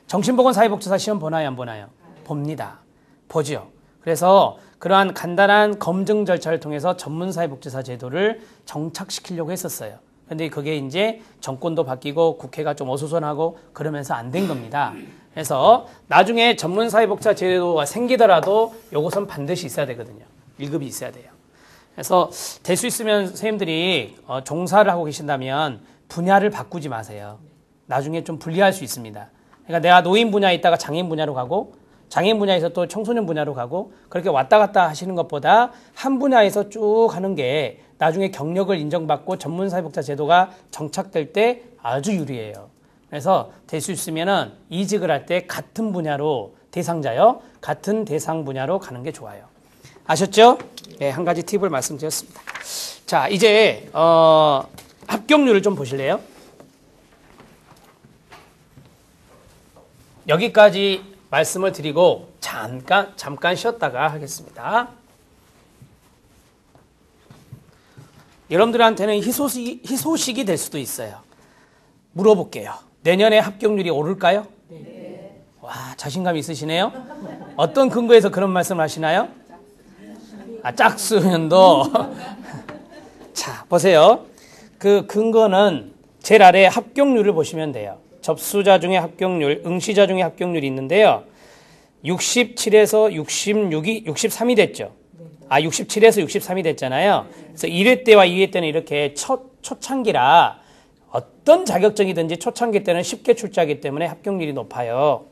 정신보건 사회복지사 시험 보나요, 안 보나요? 봅니다. 보죠. 그래서 그러한 간단한 검증 절차를 통해서 전문사회복지사 제도를 정착시키려고 했었어요. 근데 그게 이제 정권도 바뀌고 국회가 좀 어수선하고 그러면서 안 된 겁니다. 그래서 나중에 전문사회복지사 제도가 생기더라도 이것은 반드시 있어야 되거든요. 1급이 있어야 돼요. 그래서 될 수 있으면 선생님들이 종사를 하고 계신다면 분야를 바꾸지 마세요. 나중에 좀 불리할 수 있습니다. 그러니까 내가 노인 분야에 있다가 장애인 분야로 가고 장애인 분야에서 또 청소년 분야로 가고 그렇게 왔다 갔다 하시는 것보다 한 분야에서 쭉 하는 게 나중에 경력을 인정받고 전문사회복지사 제도가 정착될 때 아주 유리해요. 그래서 될 수 있으면은 이직을 할 때 같은 분야로 대상자요. 같은 대상 분야로 가는 게 좋아요. 아셨죠? 네, 한 가지 팁을 말씀드렸습니다. 자, 이제 합격률을 좀 보실래요? 여기까지 말씀을 드리고 잠깐 쉬었다가 하겠습니다. 여러분들한테는 희소식이 될 수도 있어요. 물어볼게요. 내년에 합격률이 오를까요? 네. 와, 자신감 있으시네요. 어떤 근거에서 그런 말씀을 하시나요? 짝수년도. 자, 보세요. 그 근거는 제일 아래 합격률을 보시면 돼요. 접수자 중에 합격률, 응시자 중에 합격률이 있는데요. 67에서 63이 됐죠. 67에서 63이 됐잖아요. 그래서 1회 때와 2회 때는 이렇게 초창기라 어떤 자격증이든지 초창기 때는 쉽게 출제하기 때문에 합격률이 높아요.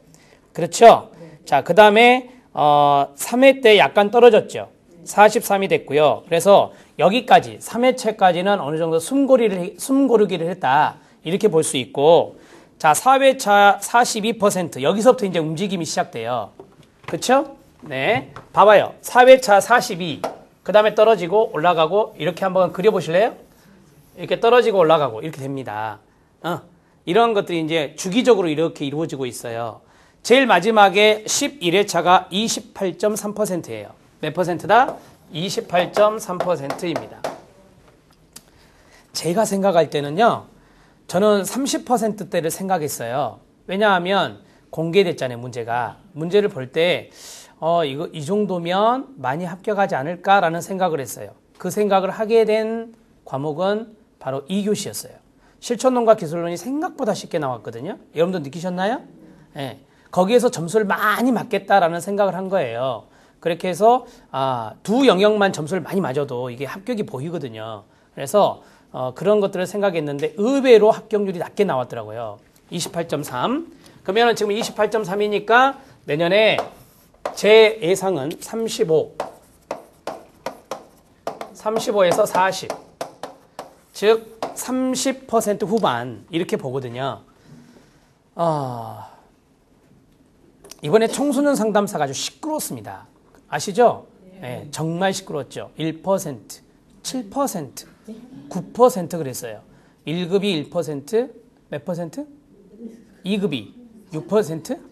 그렇죠? 자, 그 다음에 3회 때 약간 떨어졌죠. 43이 됐고요. 그래서 여기까지 3회차까지는 어느 정도 숨고르기를 했다. 이렇게 볼 수 있고, 자, 4회차 42% 여기서부터 이제 움직임이 시작돼요. 그렇죠? 네, 봐봐요. 4회차 42, 그 다음에 떨어지고 올라가고 이렇게 한번 그려보실래요? 이렇게 떨어지고 올라가고 이렇게 됩니다. 이런 것들이 이제 주기적으로 이렇게 이루어지고 있어요. 제일 마지막에 11회차가 28.3%예요. 몇 퍼센트다? 28.3%입니다. 제가 생각할 때는요. 저는 30%대를 생각했어요. 왜냐하면 공개됐잖아요. 문제를 볼 때 이 정도면 많이 합격하지 않을까라는 생각을 했어요. 그 생각을 하게 된 과목은 바로 2교시였어요. 실천론과 기술론이 생각보다 쉽게 나왔거든요. 여러분도 느끼셨나요? 네. 거기에서 점수를 많이 맞겠다라는 생각을 한 거예요. 그렇게 해서 두 영역만 점수를 많이 맞아도 이게 합격이 보이거든요. 그래서 그런 것들을 생각했는데 의외로 합격률이 낮게 나왔더라고요. 28.3. 그러면 지금 28.3이니까 내년에 제 예상은 35에서 40. 즉 30% 후반 이렇게 보거든요. 이번에 청소년 상담사가 아주 시끄러웠습니다. 아시죠? 네, 정말 시끄러웠죠. 1%, 7%, 9% 그랬어요. 1급이 1%, 몇 퍼센트? 2급이 6%?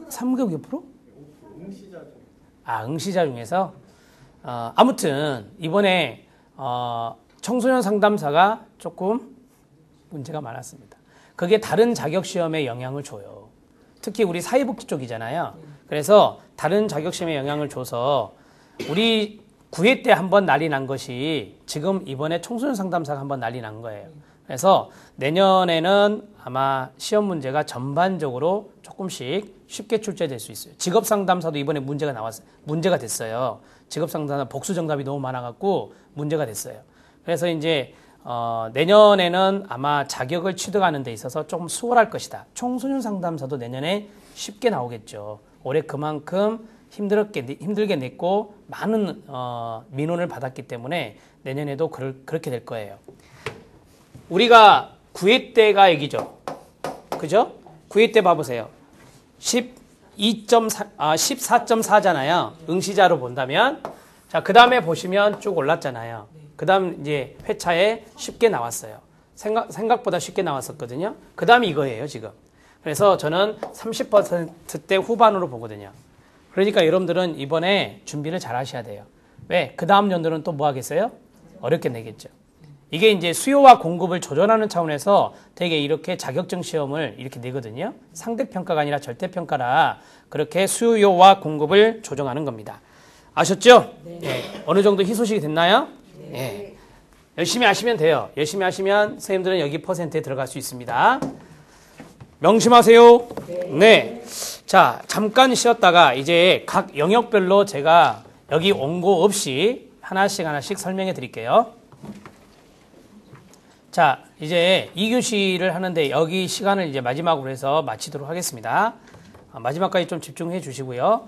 3급 5%? 응시자 중에서? 아무튼 이번에 청소년 상담사가 조금 문제가 많았습니다. 그게 다른 자격시험에 영향을 줘요. 특히 우리 사회복지 쪽이잖아요. 그래서 다른 자격시험에 영향을 줘서 우리 9회 때 한번 난리 난 것이 지금 이번에 청소년 상담사가 한번 난리 난 거예요. 그래서 내년에는 아마 시험 문제가 전반적으로 조금씩 쉽게 출제될 수 있어요. 직업상담사도 이번에 문제가 됐어요. 직업상담사 복수 정답이 너무 많아갖고 문제가 됐어요. 그래서 이제 내년에는 아마 자격을 취득하는 데 있어서 조금 수월할 것이다. 청소년 상담사도 내년에 쉽게 나오겠죠. 올해 그만큼 힘들게 냈고 많은 민원을 받았기 때문에 내년에도 그렇게 될 거예요. 우리가 9회 때가 얘기죠. 그죠? 9회 때 봐보세요. 14.4잖아요. 응시자로 본다면. 자, 그 다음에 보시면 쭉 올랐잖아요. 그 다음 이제 회차에 쉽게 나왔어요. 생각보다 쉽게 나왔었거든요. 그 다음이 이거예요, 지금. 그래서 저는 30%대 후반으로 보거든요. 그러니까 여러분들은 이번에 준비를 잘 하셔야 돼요. 왜? 그 다음 연도는 또 뭐 하겠어요? 어렵게 내겠죠. 이게 이제 수요와 공급을 조절하는 차원에서 되게 이렇게 자격증 시험을 이렇게 내거든요. 상대평가가 아니라 절대평가라 그렇게 수요와 공급을 조정하는 겁니다. 아셨죠? 네. 네. 어느 정도 희소식이 됐나요? 네. 네. 열심히 하시면 돼요. 열심히 하시면 선생님들은 여기 퍼센트에 들어갈 수 있습니다. 명심하세요. 네. 네. 자, 잠깐 쉬었다가 이제 각 영역별로 제가 여기 원고 없이 하나씩 설명해 드릴게요. 자, 이제 2교시를 하는데 여기 시간을 이제 마지막으로 해서 마치도록 하겠습니다. 마지막까지 좀 집중해 주시고요.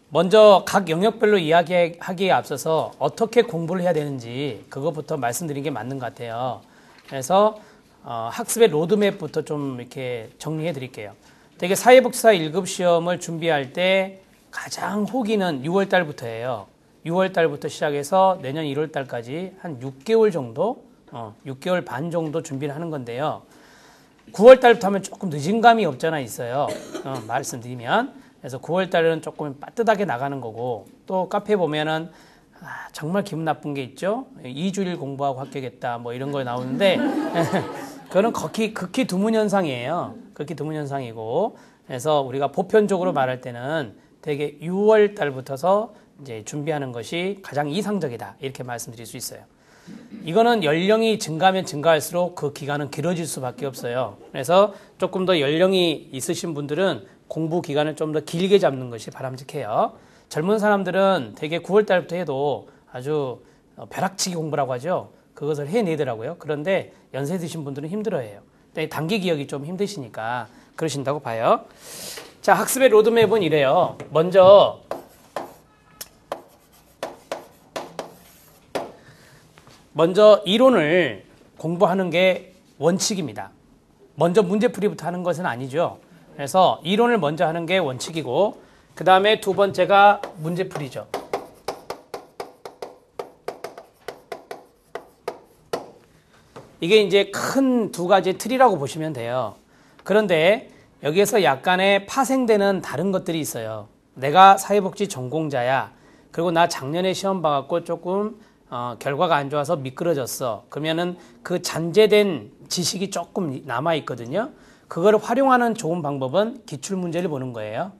먼저 각 영역별로 이야기하기에 앞서서 어떻게 공부를 해야 되는지 그것부터 말씀드린 게 맞는 것 같아요. 그래서 학습의 로드맵부터 좀 이렇게 정리해 드릴게요. 되게 사회복지사 1급 시험을 준비할 때 가장 후기는 6월 달부터예요. 6월 달부터 시작해서 내년 1월 달까지 한 6개월 정도 6개월 반 정도 준비를 하는 건데요. 9월 달부터 하면 조금 늦은 감이 없잖아 있어요. 말씀드리면. 그래서 9월 달에는 조금 빠듯하게 나가는 거고 또 카페 보면은 정말 기분 나쁜 게 있죠. 2주일 공부하고 합격했다 뭐 이런 거 나오는데 그거는 극히 드문 현상이에요. 극히 드문 현상이고 그래서 우리가 보편적으로 말할 때는 되게 6월 달부터서 이제 준비하는 것이 가장 이상적이다 이렇게 말씀드릴 수 있어요. 이거는 연령이 증가하면 증가할수록 그 기간은 길어질 수밖에 없어요. 그래서 조금 더 연령이 있으신 분들은 공부 기간을 좀 더 길게 잡는 것이 바람직해요. 젊은 사람들은 되게 9월 달부터 해도 아주 벼락치기 공부라고 하죠. 그것을 해내더라고요. 그런데 연세 드신 분들은 힘들어해요. 단기 기억이 좀 힘드시니까 그러신다고 봐요. 자, 학습의 로드맵은 이래요. 먼저 이론을 공부하는 게 원칙입니다. 먼저 문제풀이부터 하는 것은 아니죠. 그래서 이론을 먼저 하는 게 원칙이고 그 다음에 두 번째가 문제풀이죠. 이게 이제 큰 두 가지 틀이라고 보시면 돼요. 그런데 여기에서 약간의 파생되는 다른 것들이 있어요. 내가 사회복지 전공자야. 그리고 나 작년에 시험 봐갖고 조금 결과가 안 좋아서 미끄러졌어. 그러면은 그 잔재된 지식이 조금 남아있거든요. 그거를 활용하는 좋은 방법은 기출문제를 보는 거예요.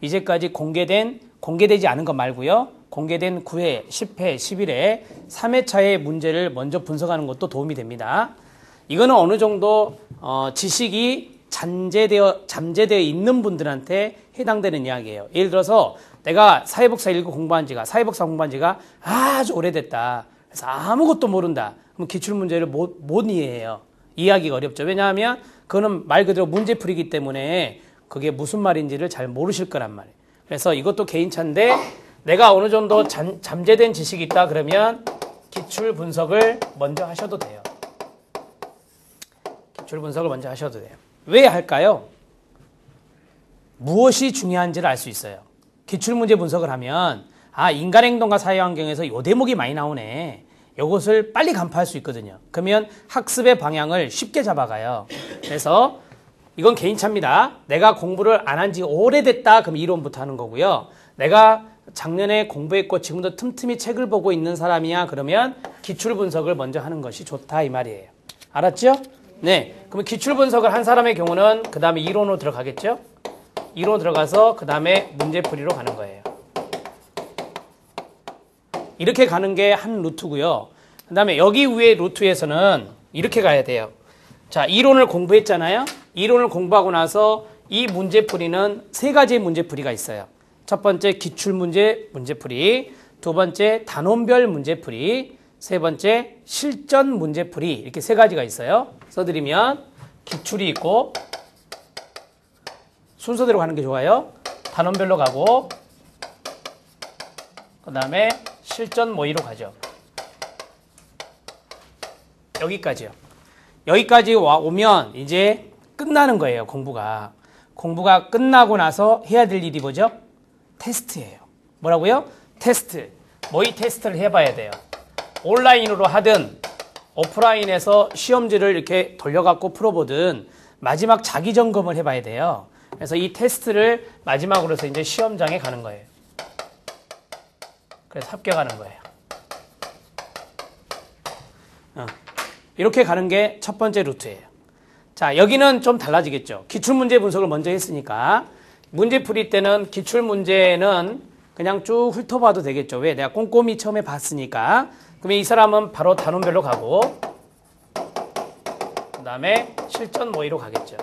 이제까지 공개되지 않은 것 말고요. 공개된 9회, 10회, 11회, 3회차의 문제를 먼저 분석하는 것도 도움이 됩니다. 이거는 어느 정도 지식이 잠재되어 있는 분들한테 해당되는 이야기예요. 예를 들어서 내가 사회복사 공부한 지가 아주 오래됐다. 그래서 아무것도 모른다. 그럼 기출문제를 못 이해해요. 이해하기가 어렵죠. 왜냐하면 그거는 말 그대로 문제풀이기 때문에 그게 무슨 말인지를 잘 모르실 거란 말이에요. 그래서 이것도 개인차인데 내가 어느 정도 잠재된 지식이 있다 그러면 기출 분석을 먼저 하셔도 돼요. 기출 분석을 먼저 하셔도 돼요. 왜 할까요? 무엇이 중요한지를 알 수 있어요. 기출문제 분석을 하면 인간행동과 사회환경에서 요 대목이 많이 나오네. 이것을 빨리 간파할 수 있거든요. 그러면 학습의 방향을 쉽게 잡아가요. 그래서 이건 개인차입니다. 내가 공부를 안 한 지 오래됐다. 그럼 이론부터 하는 거고요. 내가 작년에 공부했고 지금도 틈틈이 책을 보고 있는 사람이야. 그러면 기출 분석을 먼저 하는 것이 좋다 이 말이에요. 알았죠? 네. 그러면 기출 분석을 한 사람의 경우는 그 다음에 이론으로 들어가겠죠? 이론으로 들어가서 그 다음에 문제풀이로 가는 거예요. 이렇게 가는 게 한 루트고요. 그 다음에 여기 위에 루트에서는 이렇게 가야 돼요. 자, 이론을 공부했잖아요. 이론을 공부하고 나서 이 문제풀이는 세 가지의 문제풀이가 있어요. 첫 번째 기출문제 문제풀이, 두 번째 단원별 문제풀이, 세 번째 실전 문제풀이, 이렇게 세 가지가 있어요. 써드리면 기출이 있고 순서대로 가는 게 좋아요. 단원별로 가고 그 다음에 실전 모의로 가죠. 여기까지요. 여기까지 오면 이제 끝나는 거예요. 공부가 끝나고 나서 해야 될 일이 뭐죠? 테스트예요. 뭐라고요? 테스트. 모의 테스트를 해봐야 돼요. 온라인으로 하든 오프라인에서 시험지를 이렇게 돌려갖고 풀어보든 마지막 자기 점검을 해봐야 돼요. 그래서 이 테스트를 마지막으로 해서 이제 시험장에 가는 거예요. 그래서 합격하는 거예요. 이렇게 가는 게 첫 번째 루트예요. 자, 여기는 좀 달라지겠죠. 기출문제 분석을 먼저 했으니까 문제 풀이 때는 기출문제는 그냥 쭉 훑어봐도 되겠죠. 왜? 내가 꼼꼼히 처음에 봤으니까. 그러면 이 사람은 바로 단원별로 가고 그 다음에 실전 모의로 가겠죠.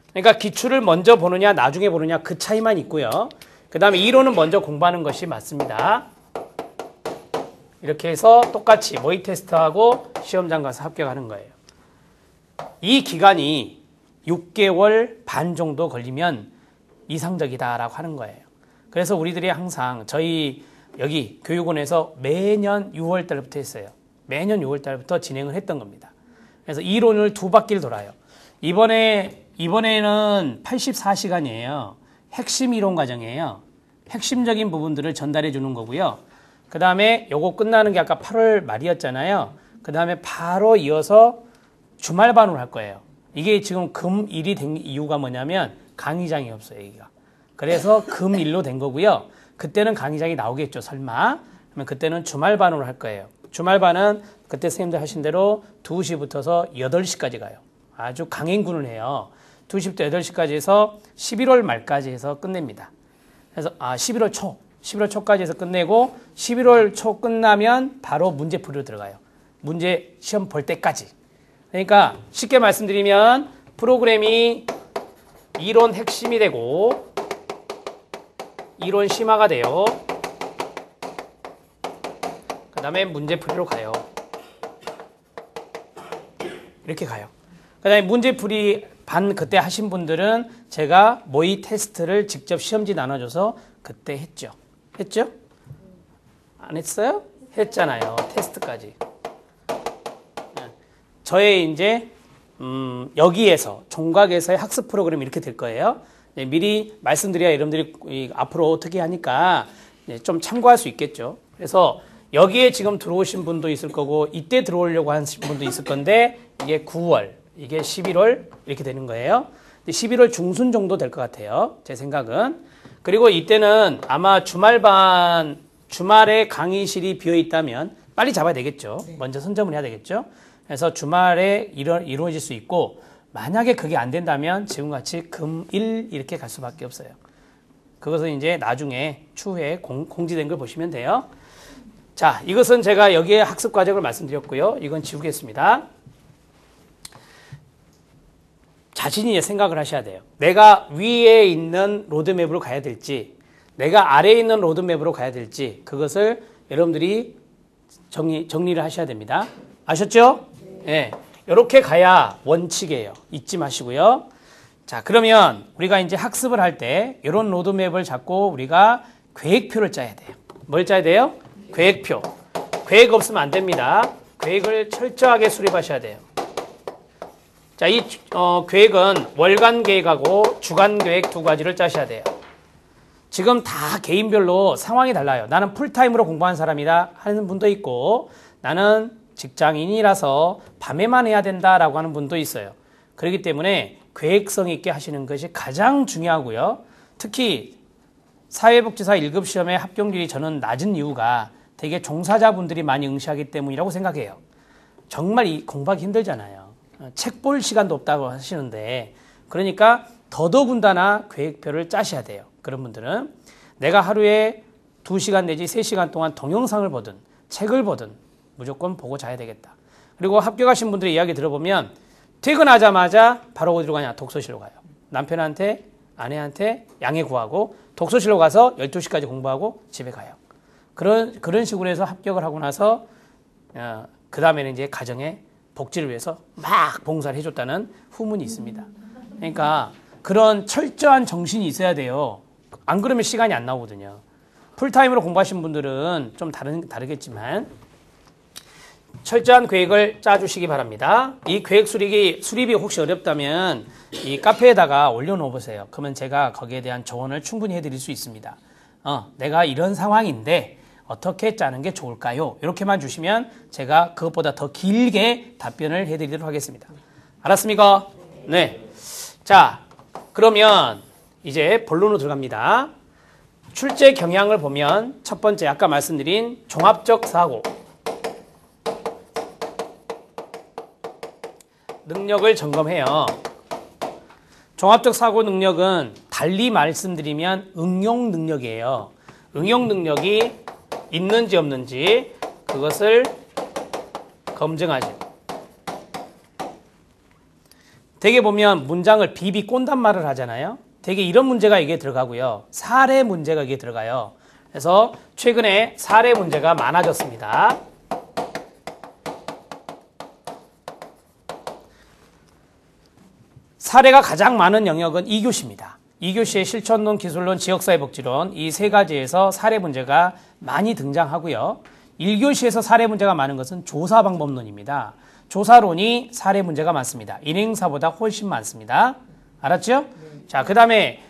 그러니까 기출을 먼저 보느냐 나중에 보느냐 그 차이만 있고요. 그 다음에 이론은 먼저 공부하는 것이 맞습니다. 이렇게 해서 똑같이 모의 테스트하고 시험장 가서 합격하는 거예요. 이 기간이 6개월 반 정도 걸리면 이상적이다라고 하는 거예요. 그래서 우리들이 항상 저희 여기 교육원에서 매년 6월 달부터 했어요. 매년 6월 달부터 진행을 했던 겁니다. 그래서 이론을 두 바퀴를 돌아요. 이번에는 84시간이에요. 핵심 이론 과정이에요. 핵심적인 부분들을 전달해 주는 거고요. 그 다음에 요거 끝나는 게 아까 8월 말이었잖아요. 그 다음에 바로 이어서 주말반으로 할 거예요. 이게 지금 금1이 된 이유가 뭐냐면 강의장이 없어요, 여기가. 그래서 금1로 된 거고요. 그때는 강의장이 나오겠죠, 설마. 그러면 그때는 주말반으로 할 거예요. 주말반은 그때 선생님들 하신 대로 2시부터서 8시까지 가요. 아주 강행군을 해요. 2시부터 8시까지 해서 11월 말까지 해서 끝냅니다. 그래서 11월 초까지 해서 끝내고 11월 초 끝나면 바로 문제풀이로 들어가요. 문제 시험 볼 때까지. 그러니까 쉽게 말씀드리면 프로그램이 이론 핵심이 되고 이론 심화가 돼요. 그 다음에 문제풀이로 가요. 이렇게 가요. 그 다음에 문제풀이 반 그때 하신 분들은 제가 모의 테스트를 직접 시험지 나눠줘서 그때 했죠. 했죠? 안 했어요? 했잖아요. 테스트까지. 저의 이제 여기에서 종각에서의 학습 프로그램이 이렇게 될 거예요. 미리 말씀드려야 여러분들이 앞으로 어떻게 하니까 좀 참고할 수 있겠죠. 그래서 여기에 지금 들어오신 분도 있을 거고 이때 들어오려고 하신 분도 있을 건데 이게 9월, 이게 11월 이렇게 되는 거예요. 11월 중순 정도 될 것 같아요. 제 생각은. 그리고 이때는 아마 주말에 강의실이 비어 있다면 빨리 잡아야 되겠죠. 먼저 선점을 해야 되겠죠. 그래서 주말에 이루어질 수 있고 만약에 그게 안 된다면 지금같이 금, 일 이렇게 갈 수밖에 없어요. 그것은 이제 나중에 추후에 공지된 걸 보시면 돼요. 자, 이것은 제가 여기에 학습 과정을 말씀드렸고요. 이건 지우겠습니다. 자신이 생각을 하셔야 돼요. 내가 위에 있는 로드맵으로 가야 될지, 내가 아래에 있는 로드맵으로 가야 될지, 그것을 여러분들이 정리를 하셔야 됩니다. 아셨죠? 네. 이렇게 가야 원칙이에요. 잊지 마시고요. 자, 그러면 우리가 이제 학습을 할 때 이런 로드맵을 잡고 우리가 계획표를 짜야 돼요. 뭘 짜야 돼요? 계획표. 계획 없으면 안 됩니다. 계획을 철저하게 수립하셔야 돼요. 자, 이 계획은 월간 계획하고 주간 계획 두 가지를 짜셔야 돼요. 지금 다 개인별로 상황이 달라요. 나는 풀타임으로 공부하는 사람이다 하는 분도 있고 나는 직장인이라서 밤에만 해야 된다라고 하는 분도 있어요. 그렇기 때문에 계획성 있게 하시는 것이 가장 중요하고요. 특히 사회복지사 1급 시험의 합격률이 저는 낮은 이유가 되게 종사자분들이 많이 응시하기 때문이라고 생각해요. 정말 공부하기 힘들잖아요. 책 볼 시간도 없다고 하시는데 그러니까 더더군다나 계획표를 짜셔야 돼요. 그런 분들은 내가 하루에 2시간 내지 3시간 동안 동영상을 보든 책을 보든 무조건 보고 자야 되겠다. 그리고 합격하신 분들의 이야기 들어보면 퇴근하자마자 바로 어디로 가냐? 독서실로 가요. 남편한테 아내한테 양해 구하고 독서실로 가서 12시까지 공부하고 집에 가요. 그런 식으로 해서 합격을 하고 나서 그 다음에는 이제 가정에 복지를 위해서 막 봉사를 해줬다는 후문이 있습니다. 그러니까 그런 철저한 정신이 있어야 돼요. 안 그러면 시간이 안 나오거든요. 풀타임으로 공부하신 분들은 좀 다르겠지만 철저한 계획을 짜주시기 바랍니다. 이 계획 수립이 혹시 어렵다면 이 카페에다가 올려놓아 보세요. 그러면 제가 거기에 대한 조언을 충분히 해드릴 수 있습니다. 내가 이런 상황인데 어떻게 짜는 게 좋을까요? 이렇게만 주시면 제가 그것보다 더 길게 답변을 해드리도록 하겠습니다. 알았습니까? 네. 자, 그러면 이제 본론으로 들어갑니다. 출제 경향을 보면 첫 번째 아까 말씀드린 종합적 사고 능력을 점검해요. 종합적 사고 능력은 달리 말씀드리면 응용 능력이에요. 응용 능력이 있는지 없는지 그것을 검증하죠. 되게 보면 문장을 비비 꼰단 말을 하잖아요. 되게 이런 문제가 여기에 들어가고요. 사례 문제가 여기에 들어가요. 그래서 최근에 사례 문제가 많아졌습니다. 사례가 가장 많은 영역은 2교시입니다. 2교시의 실천론, 기술론, 지역사회복지론 이 세 가지에서 사례 문제가 많이 등장하고요. 1교시에서 사례 문제가 많은 것은 조사방법론입니다. 조사론이 사례 문제가 많습니다. 인행사보다 훨씬 많습니다. 알았죠? 자, 그 다음에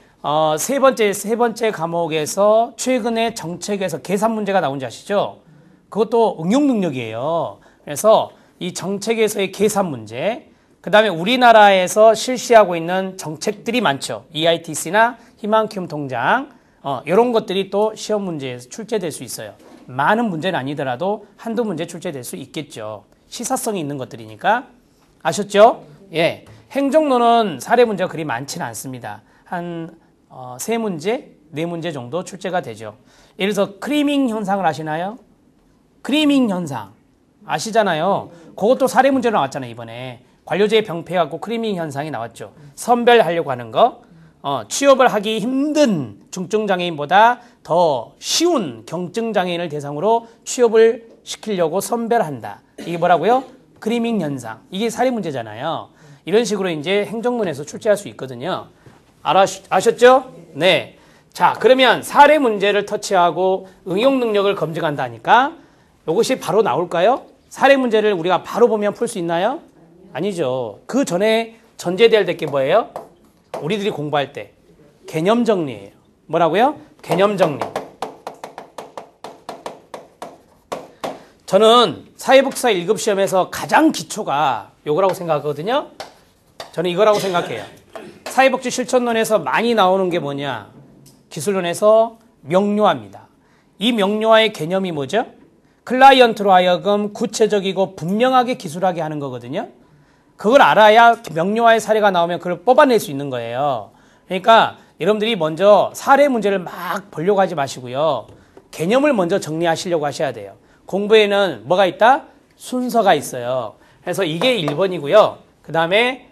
세 번째 과목에서 최근에 정책에서 계산 문제가 나온지 아시죠? 그것도 응용 능력이에요. 그래서 이 정책에서의 계산 문제, 그 다음에 우리나라에서 실시하고 있는 정책들이 많죠. EITC나 희망키움 통장, 이런 것들이 또 시험 문제에서 출제될 수 있어요. 많은 문제는 아니더라도 한두 문제 출제될 수 있겠죠. 시사성이 있는 것들이니까. 아셨죠? 예. 행정론은 사례 문제가 그리 많지는 않습니다. 한 3문제, 4문제 정도 출제가 되죠. 예를 들어서 크리밍 현상을 아시나요? 크리밍 현상 아시잖아요. 그것도 사례 문제로 나왔잖아요. 이번에 관료제에 병폐하고 크리밍 현상이 나왔죠. 선별하려고 하는 거, 취업을 하기 힘든 중증장애인보다 더 쉬운 경증장애인을 대상으로 취업을 시키려고 선별한다. 이게 뭐라고요? 크리밍 현상. 이게 사례 문제잖아요. 이런 식으로 이제 행정문에서 출제할 수 있거든요. 아셨죠? 네. 자, 그러면 사례 문제를 터치하고 응용 능력을 검증한다니까 이것이 바로 나올까요? 사례 문제를 우리가 바로 보면 풀 수 있나요? 아니죠. 그 전에 전제돼야 될 게 뭐예요? 우리들이 공부할 때 개념 정리예요. 뭐라고요? 개념 정리. 저는 사회복지사 1급 시험에서 가장 기초가 요거라고 생각하거든요. 저는 이거라고 생각해요. 사회복지 실천론에서 많이 나오는 게 뭐냐? 기술론에서 명료화입니다. 이 명료화의 개념이 뭐죠? 클라이언트로 하여금 구체적이고 분명하게 기술하게 하는 거거든요. 그걸 알아야 명료화의 사례가 나오면 그걸 뽑아낼 수 있는 거예요. 그러니까 여러분들이 먼저 사례 문제를 막 보려고 하지 마시고요. 개념을 먼저 정리하시려고 하셔야 돼요. 공부에는 뭐가 있다? 순서가 있어요. 그래서 이게 1번이고요. 그 다음에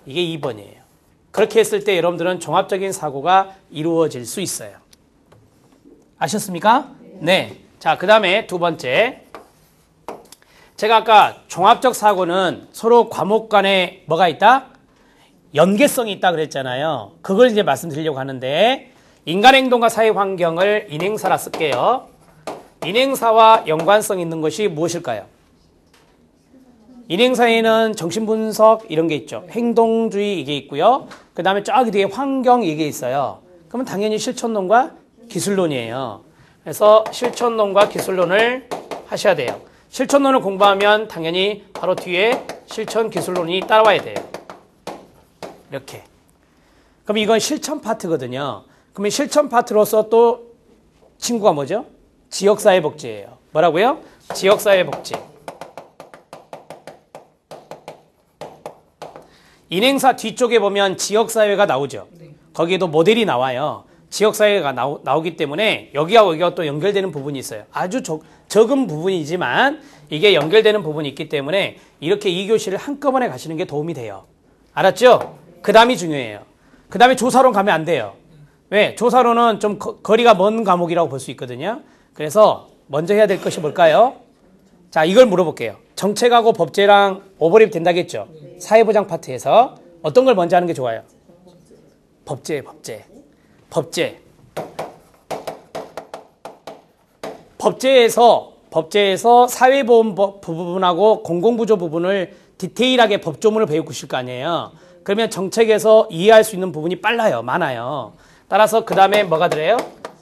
이게 2번이에요. 그렇게 했을 때 여러분들은 종합적인 사고가 이루어질 수 있어요. 아셨습니까? 네. 자, 그 다음에 두 번째. 제가 아까 종합적 사고는 서로 과목 간에 뭐가 있다? 연계성이 있다 그랬잖아요. 그걸 이제 말씀드리려고 하는데, 인간행동과 사회환경을 인행사라 쓸게요. 인행사와 연관성 있는 것이 무엇일까요? 인행사에는 정신분석 이런 게 있죠. 행동주의 이게 있고요. 그 다음에 저기 뒤에 환경 이게 있어요. 그러면 당연히 실천론과 기술론이에요. 그래서 실천론과 기술론을 하셔야 돼요. 실천론을 공부하면 당연히 바로 뒤에 실천 기술론이 따라와야 돼요. 이렇게. 그럼 이건 실천 파트거든요. 그러면 실천 파트로서 또 친구가 뭐죠? 지역사회복지예요. 뭐라고요? 지역사회복지. 인행사 뒤쪽에 보면 지역사회가 나오죠. 거기에도 모델이 나와요. 지역사회가 나오기 때문에 여기가 또 연결되는 부분이 있어요. 아주 적은 부분이지만 이게 연결되는 부분이 있기 때문에 이렇게 2교시를 한꺼번에 가시는 게 도움이 돼요. 알았죠? 그 다음이 중요해요. 그 다음에 조사론 가면 안 돼요. 왜? 조사론은 좀 거리가 먼 과목이라고 볼 수 있거든요. 그래서 먼저 해야 될 것이 뭘까요? 자, 이걸 물어볼게요. 정책하고 법제랑 오버랩 된다겠죠? 사회보장 파트에서 어떤 걸 먼저 하는 게 좋아요? 법제. 법제에서 사회보험 부분하고 공공부조 부분을 디테일하게 법조문을 배우고 있을 거 아니에요. 그러면 정책에서 이해할 수 있는 부분이 많아요. 따라서 그 다음에 뭐가 들어요?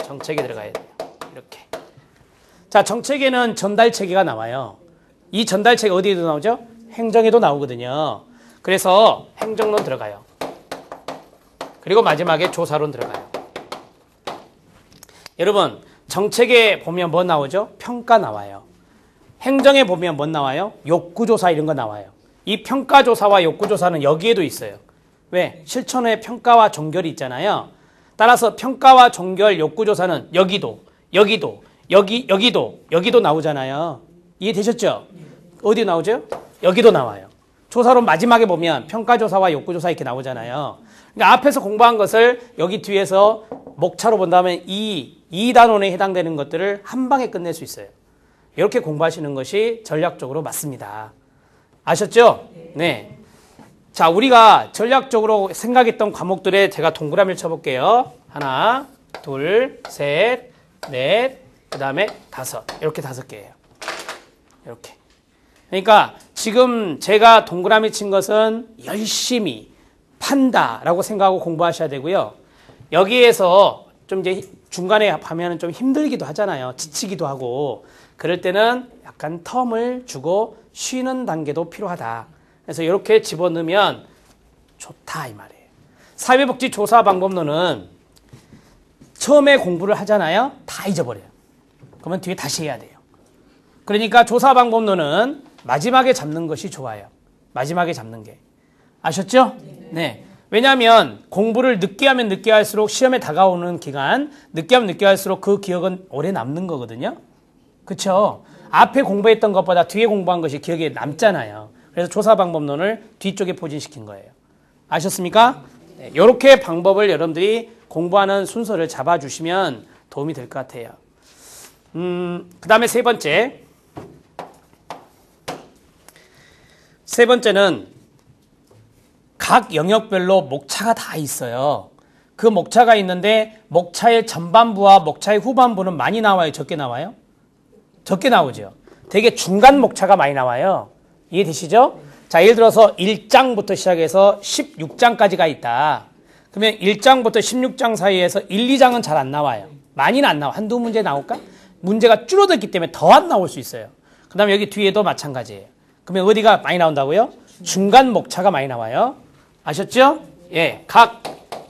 정책에 들어가야 돼요. 이렇게. 자, 정책에는 전달체계가 나와요. 이 전달체계 어디에도 나오죠? 행정에도 나오거든요. 그래서 행정론 들어가요. 그리고 마지막에 조사론 들어가요. 여러분, 정책에 보면 뭐 나오죠? 평가 나와요. 행정에 보면 뭐 나와요? 욕구조사 이런 거 나와요. 이 평가조사와 욕구조사는 여기에도 있어요. 왜? 실천의 평가와 종결이 있잖아요. 따라서 평가와 종결 욕구조사는 여기도 나오잖아요. 이해되셨죠? 어디 나오죠? 여기도 나와요. 조사론 마지막에 보면 평가조사와 욕구조사 이렇게 나오잖아요. 그러니까 앞에서 공부한 것을 여기 뒤에서 목차로 본다면 이 단원에 해당되는 것들을 한 방에 끝낼 수 있어요. 이렇게 공부하시는 것이 전략적으로 맞습니다. 아셨죠? 네. 자, 우리가 전략적으로 생각했던 과목들에 제가 동그라미를 쳐볼게요. 하나, 둘, 셋, 넷, 그 다음에 다섯. 이렇게 5개예요. 이렇게. 그러니까 지금 제가 동그라미 친 것은 열심히 판다라고 생각하고 공부하셔야 되고요. 여기에서 좀 이제 중간에 하면 좀 힘들기도 하잖아요. 지치기도 하고. 그럴 때는 약간 텀을 주고 쉬는 단계도 필요하다. 그래서 이렇게 집어넣으면 좋다 이 말이에요. 사회복지 조사 방법론은 처음에 공부를 하잖아요. 다 잊어버려요. 그러면 뒤에 다시 해야 돼요. 그러니까 조사 방법론은 마지막에 잡는 것이 좋아요. 마지막에 잡는 게. 아셨죠? 네. 왜냐하면 공부를 늦게 하면 늦게 할수록 시험에 다가오는 기간, 늦게 하면 늦게 할수록 그 기억은 오래 남는 거거든요. 그렇죠? 앞에 공부했던 것보다 뒤에 공부한 것이 기억에 남잖아요. 그래서 조사 방법론을 뒤쪽에 포진시킨 거예요. 아셨습니까? 네. 이렇게 방법을 여러분들이 공부하는 순서를 잡아주시면 도움이 될 것 같아요. 그 다음에 세 번째는 각 영역별로 목차가 다 있어요. 그 목차가 있는데 목차의 전반부와 목차의 후반부는 많이 나와요? 적게 나와요? 적게 나오죠. 되게 중간 목차가 많이 나와요. 이해되시죠? 자, 예를 들어서 1장부터 시작해서 16장까지가 있다. 그러면 1장부터 16장 사이에서 1, 2장은 잘 안 나와요. 많이는 안 나와. 한두 문제 나올까? 문제가 줄어들기 때문에 더 안 나올 수 있어요. 그 다음에 여기 뒤에도 마찬가지예요. 그러면 어디가 많이 나온다고요? 중간 목차가 많이 나와요. 아셨죠? 예, 각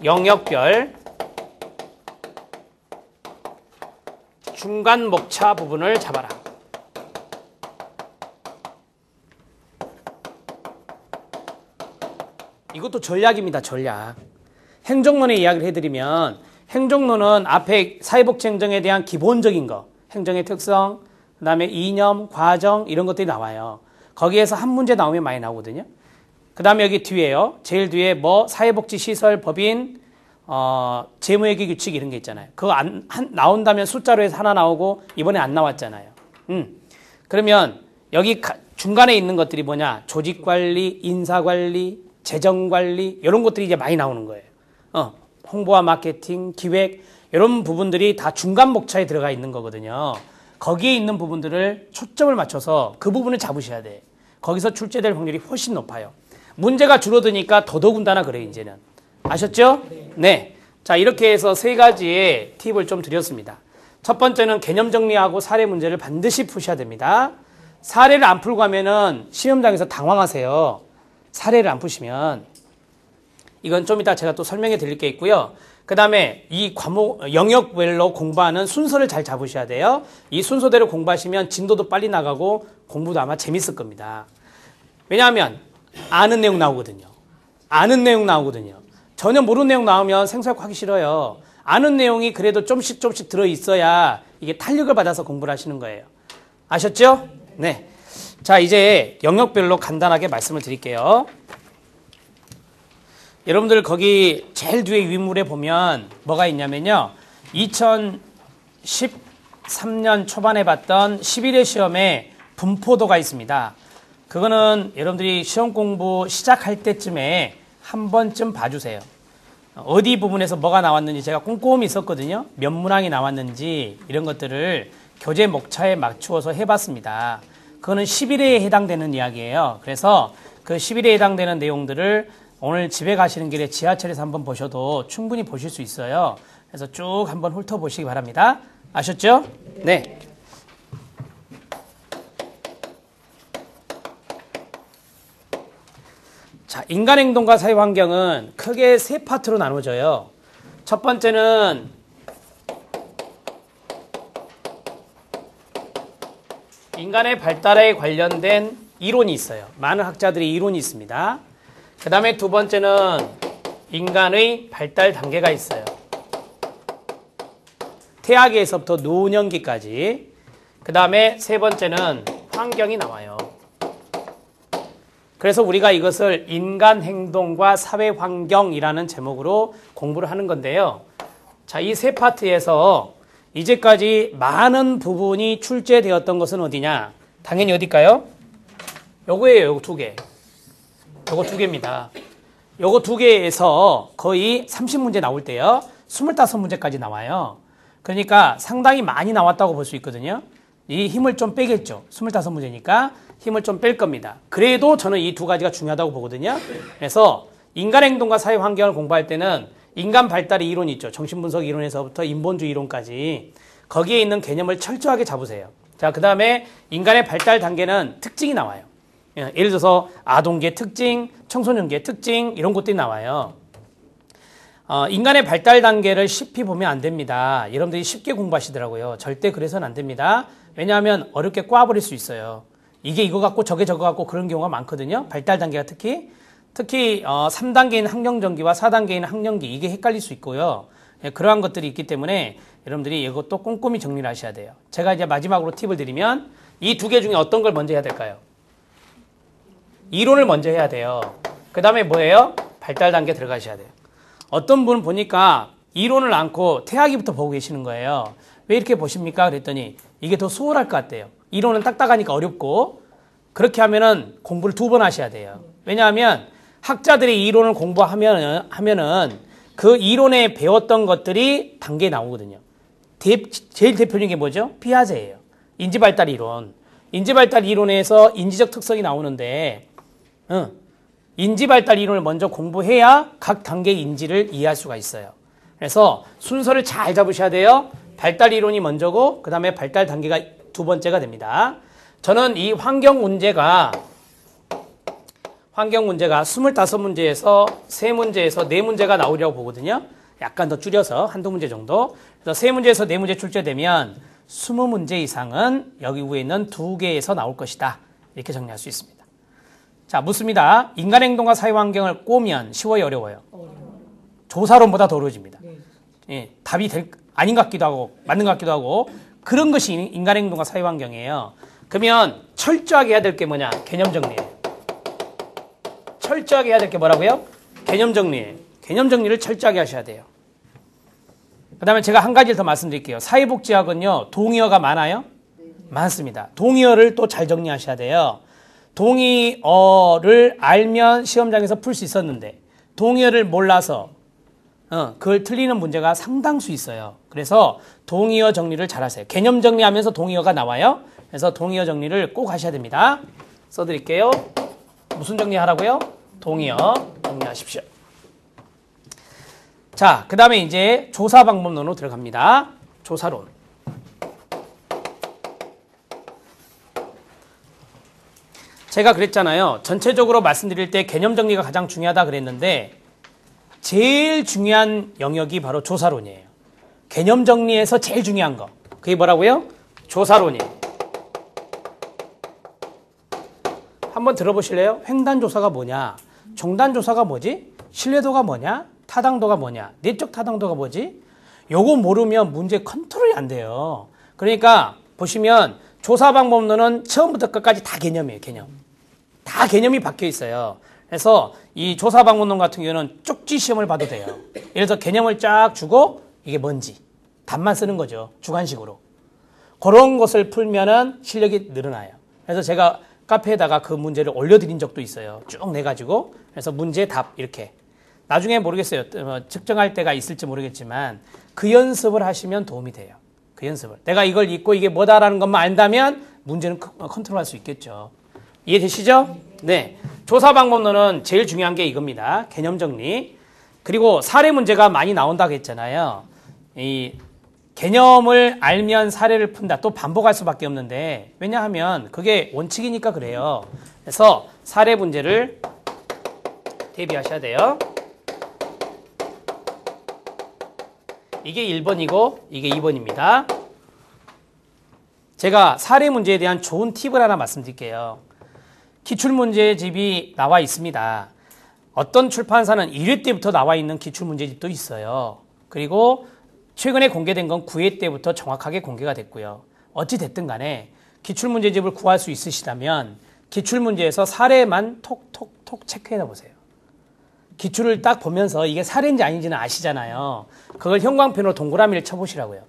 영역별 중간 목차 부분을 잡아라. 이것도 전략입니다. 전략. 행정론의 이야기를 해드리면 행정론은 앞에 사회복지행정에 대한 기본적인 거, 행정의 특성, 그 다음에 이념, 과정 이런 것들이 나와요. 거기에서 한 문제 나오면 많이 나오거든요. 그 다음에 여기 뒤에요. 제일 뒤에 뭐 사회복지시설, 법인, 재무회계 규칙 이런 게 있잖아요. 그거 나온다면 숫자로 해서 하나 나오고 이번에 안 나왔잖아요. 그러면 여기 중간에 있는 것들이 뭐냐? 조직관리, 인사관리, 재정관리 이런 것들이 이제 많이 나오는 거예요. 홍보와 마케팅, 기획 이런 부분들이 다 중간 목차에 들어가 있는 거거든요. 거기에 있는 부분들을 초점을 맞춰서 그 부분을 잡으셔야 돼. 거기서 출제될 확률이 훨씬 높아요. 문제가 줄어드니까 더더군다나 그래요, 이제는. 아셨죠? 네. 자, 이렇게 해서 세 가지의 팁을 좀 드렸습니다. 첫 번째는 개념 정리하고 사례 문제를 반드시 푸셔야 됩니다. 사례를 안 풀고 하면은 시험장에서 당황하세요. 사례를 안 푸시면. 이건 좀 이따 제가 또 설명해 드릴 게 있고요. 그 다음에 이 과목, 영역별로 공부하는 순서를 잘 잡으셔야 돼요. 이 순서대로 공부하시면 진도도 빨리 나가고 공부도 아마 재밌을 겁니다. 왜냐하면 아는 내용 나오거든요. 아는 내용 나오거든요. 전혀 모르는 내용 나오면 생소하기 싫어요. 아는 내용이 그래도 좀씩 들어있어야 이게 탄력을 받아서 공부를 하시는 거예요. 아셨죠? 네. 자, 이제 영역별로 간단하게 말씀을 드릴게요. 여러분들 거기 제일 뒤에 윗물에 보면 뭐가 있냐면요. 2013년 초반에 봤던 11회 시험에 분포도가 있습니다. 그거는 여러분들이 시험 공부 시작할 때쯤에 한 번쯤 봐주세요. 어디 부분에서 뭐가 나왔는지 제가 꼼꼼히 썼거든요. 몇 문항이 나왔는지 이런 것들을 교재 목차에 맞추어서 해봤습니다. 그거는 11회에 해당되는 이야기예요. 그래서 그 11회에 해당되는 내용들을 오늘 집에 가시는 길에 지하철에서 한번 보셔도 충분히 보실 수 있어요. 그래서 쭉 한번 훑어보시기 바랍니다. 아셨죠? 네. 자, 인간행동과 사회환경은 크게 세 파트로 나눠져요. 첫 번째는 인간의 발달에 관련된 이론이 있어요. 많은 학자들이 이론이 있습니다. 그 다음에 두 번째는 인간의 발달 단계가 있어요. 태아기에서부터 노년기까지. 그 다음에 세 번째는 환경이 나와요. 그래서 우리가 이것을 인간행동과 사회환경이라는 제목으로 공부를 하는 건데요. 자, 이 세 파트에서 이제까지 많은 부분이 출제되었던 것은 어디냐? 당연히 어딜까요? 요거예요. 요거 두 개. 요거 두 개입니다. 요거 두 개에서 거의 30문제 나올 때요. 25문제까지 나와요. 그러니까 상당히 많이 나왔다고 볼 수 있거든요. 이 힘을 좀 빼겠죠. 25문제니까 힘을 좀 뺄 겁니다. 그래도 저는 이 두 가지가 중요하다고 보거든요. 그래서 인간행동과 사회환경을 공부할 때는 인간 발달의 이론이 있죠. 정신분석 이론에서부터 인본주의 이론까지 거기에 있는 개념을 철저하게 잡으세요. 자, 그 다음에 인간의 발달 단계는 특징이 나와요. 예를 들어서 아동기의 특징, 청소년기의 특징 이런 것들이 나와요. 인간의 발달 단계를 쉽게 보면 안 됩니다. 여러분들이 쉽게 공부하시더라고요. 절대 그래서는 안 됩니다. 왜냐하면 어렵게 꽈버릴 수 있어요. 이게 이거 같고 저게 저거 같고 그런 경우가 많거든요. 발달 단계가 특히 3단계인 학령전기와 4단계인 학령기 이게 헷갈릴 수 있고요. 그러한 것들이 있기 때문에 여러분들이 이것도 꼼꼼히 정리를 하셔야 돼요. 제가 이제 마지막으로 팁을 드리면 이 두 개 중에 어떤 걸 먼저 해야 될까요? 이론을 먼저 해야 돼요. 그 다음에 뭐예요? 발달 단계 들어가셔야 돼요. 어떤 분은 보니까 이론을 않고 태아기부터 보고 계시는 거예요. 왜 이렇게 보십니까? 그랬더니 이게 더 수월할 것 같대요. 이론은 딱딱하니까 어렵고 그렇게 하면은 공부를 2번 하셔야 돼요. 왜냐하면 학자들이 이론을 공부하면은 그 이론에 배웠던 것들이 단계에 나오거든요. 제일 대표적인 게 뭐죠? 피아제예요. 인지발달 이론. 인지발달 이론에서 인지적 특성이 나오는데 인지발달 이론을 먼저 공부해야 각 단계의 인지를 이해할 수가 있어요. 그래서 순서를 잘 잡으셔야 돼요. 발달 이론이 먼저고 그 다음에 발달 단계가 두 번째가 됩니다. 저는 이 환경 문제가 25문제에서 3문제에서 4문제가 나오려고 보거든요. 약간 더 줄여서 한두 문제 정도. 그래서 3문제에서 4문제 출제되면 20문제 이상은 여기 위에 있는 2개에서 나올 것이다. 이렇게 정리할 수 있습니다. 자, 묻습니다. 인간 행동과 사회 환경을 꼬면 쉬워요, 어려워요? 조사론보다 더 어려워집니다. 예, 답이 아닌 것 같기도 하고 맞는 것 같기도 하고 그런 것이 인간 행동과 사회 환경이에요. 그러면 철저하게 해야 될 게 뭐냐? 개념 정리예요. 철저하게 해야 될 게 뭐라고요? 개념 정리예요. 개념 정리를 철저하게 하셔야 돼요. 그 다음에 제가 한 가지를 더 말씀드릴게요. 사회복지학은요, 동의어가 많아요? 많습니다. 동의어를 또 잘 정리하셔야 돼요. 동의어를 알면 시험장에서 풀 수 있었는데 동의어를 몰라서 그걸 틀리는 문제가 상당수 있어요. 그래서 동의어 정리를 잘 하세요. 개념 정리하면서 동의어가 나와요. 그래서 동의어 정리를 꼭 하셔야 됩니다. 써드릴게요. 무슨 정리하라고요? 동의어 정리하십시오. 자, 그 다음에 이제 조사 방법론으로 들어갑니다. 조사론. 제가 그랬잖아요. 전체적으로 말씀드릴 때 개념 정리가 가장 중요하다 그랬는데 제일 중요한 영역이 바로 조사론이에요. 개념 정리에서 제일 중요한 거. 그게 뭐라고요? 조사론이에요. 한번 들어보실래요? 횡단조사가 뭐냐? 종단조사가 뭐지? 신뢰도가 뭐냐? 타당도가 뭐냐? 내적 타당도가 뭐지? 요거 모르면 문제 컨트롤이 안 돼요. 그러니까 보시면 조사 방법론은 처음부터 끝까지 다 개념이에요. 개념. 다 개념이 박혀 있어요. 그래서 이 조사 방법론 같은 경우는 쪽지 시험을 봐도 돼요. 예를 들어서 개념을 쫙 주고 이게 뭔지 답만 쓰는 거죠. 주관식으로. 그런 것을 풀면은 실력이 늘어나요. 그래서 제가 카페에다가 그 문제를 올려드린 적도 있어요. 쭉 내가지고. 그래서 문제, 답 이렇게. 나중에 모르겠어요. 측정할 때가 있을지 모르겠지만 그 연습을 하시면 도움이 돼요. 그 연습을. 내가 이걸 읽고 이게 뭐다라는 것만 안다면 문제는 컨트롤할 수 있겠죠. 이해되시죠? 네. 조사 방법론은 제일 중요한 게 이겁니다. 개념 정리. 그리고 사례 문제가 많이 나온다고 했잖아요. 이 개념을 알면 사례를 푼다. 또 반복할 수밖에 없는데 왜냐하면 그게 원칙이니까 그래요. 그래서 사례 문제를 대비하셔야 돼요. 이게 1번이고 이게 2번입니다. 제가 사례 문제에 대한 좋은 팁을 하나 말씀드릴게요. 기출문제집이 나와 있습니다. 어떤 출판사는 1회 때부터 나와 있는 기출문제집도 있어요. 그리고 최근에 공개된 건 9회 때부터 정확하게 공개가 됐고요. 어찌 됐든 간에 기출문제집을 구할 수 있으시다면 기출문제에서 사례만 톡톡톡 체크해 보세요. 기출을 딱 보면서 이게 사례인지 아닌지는 아시잖아요. 그걸 형광펜으로 동그라미를 쳐보시라고요.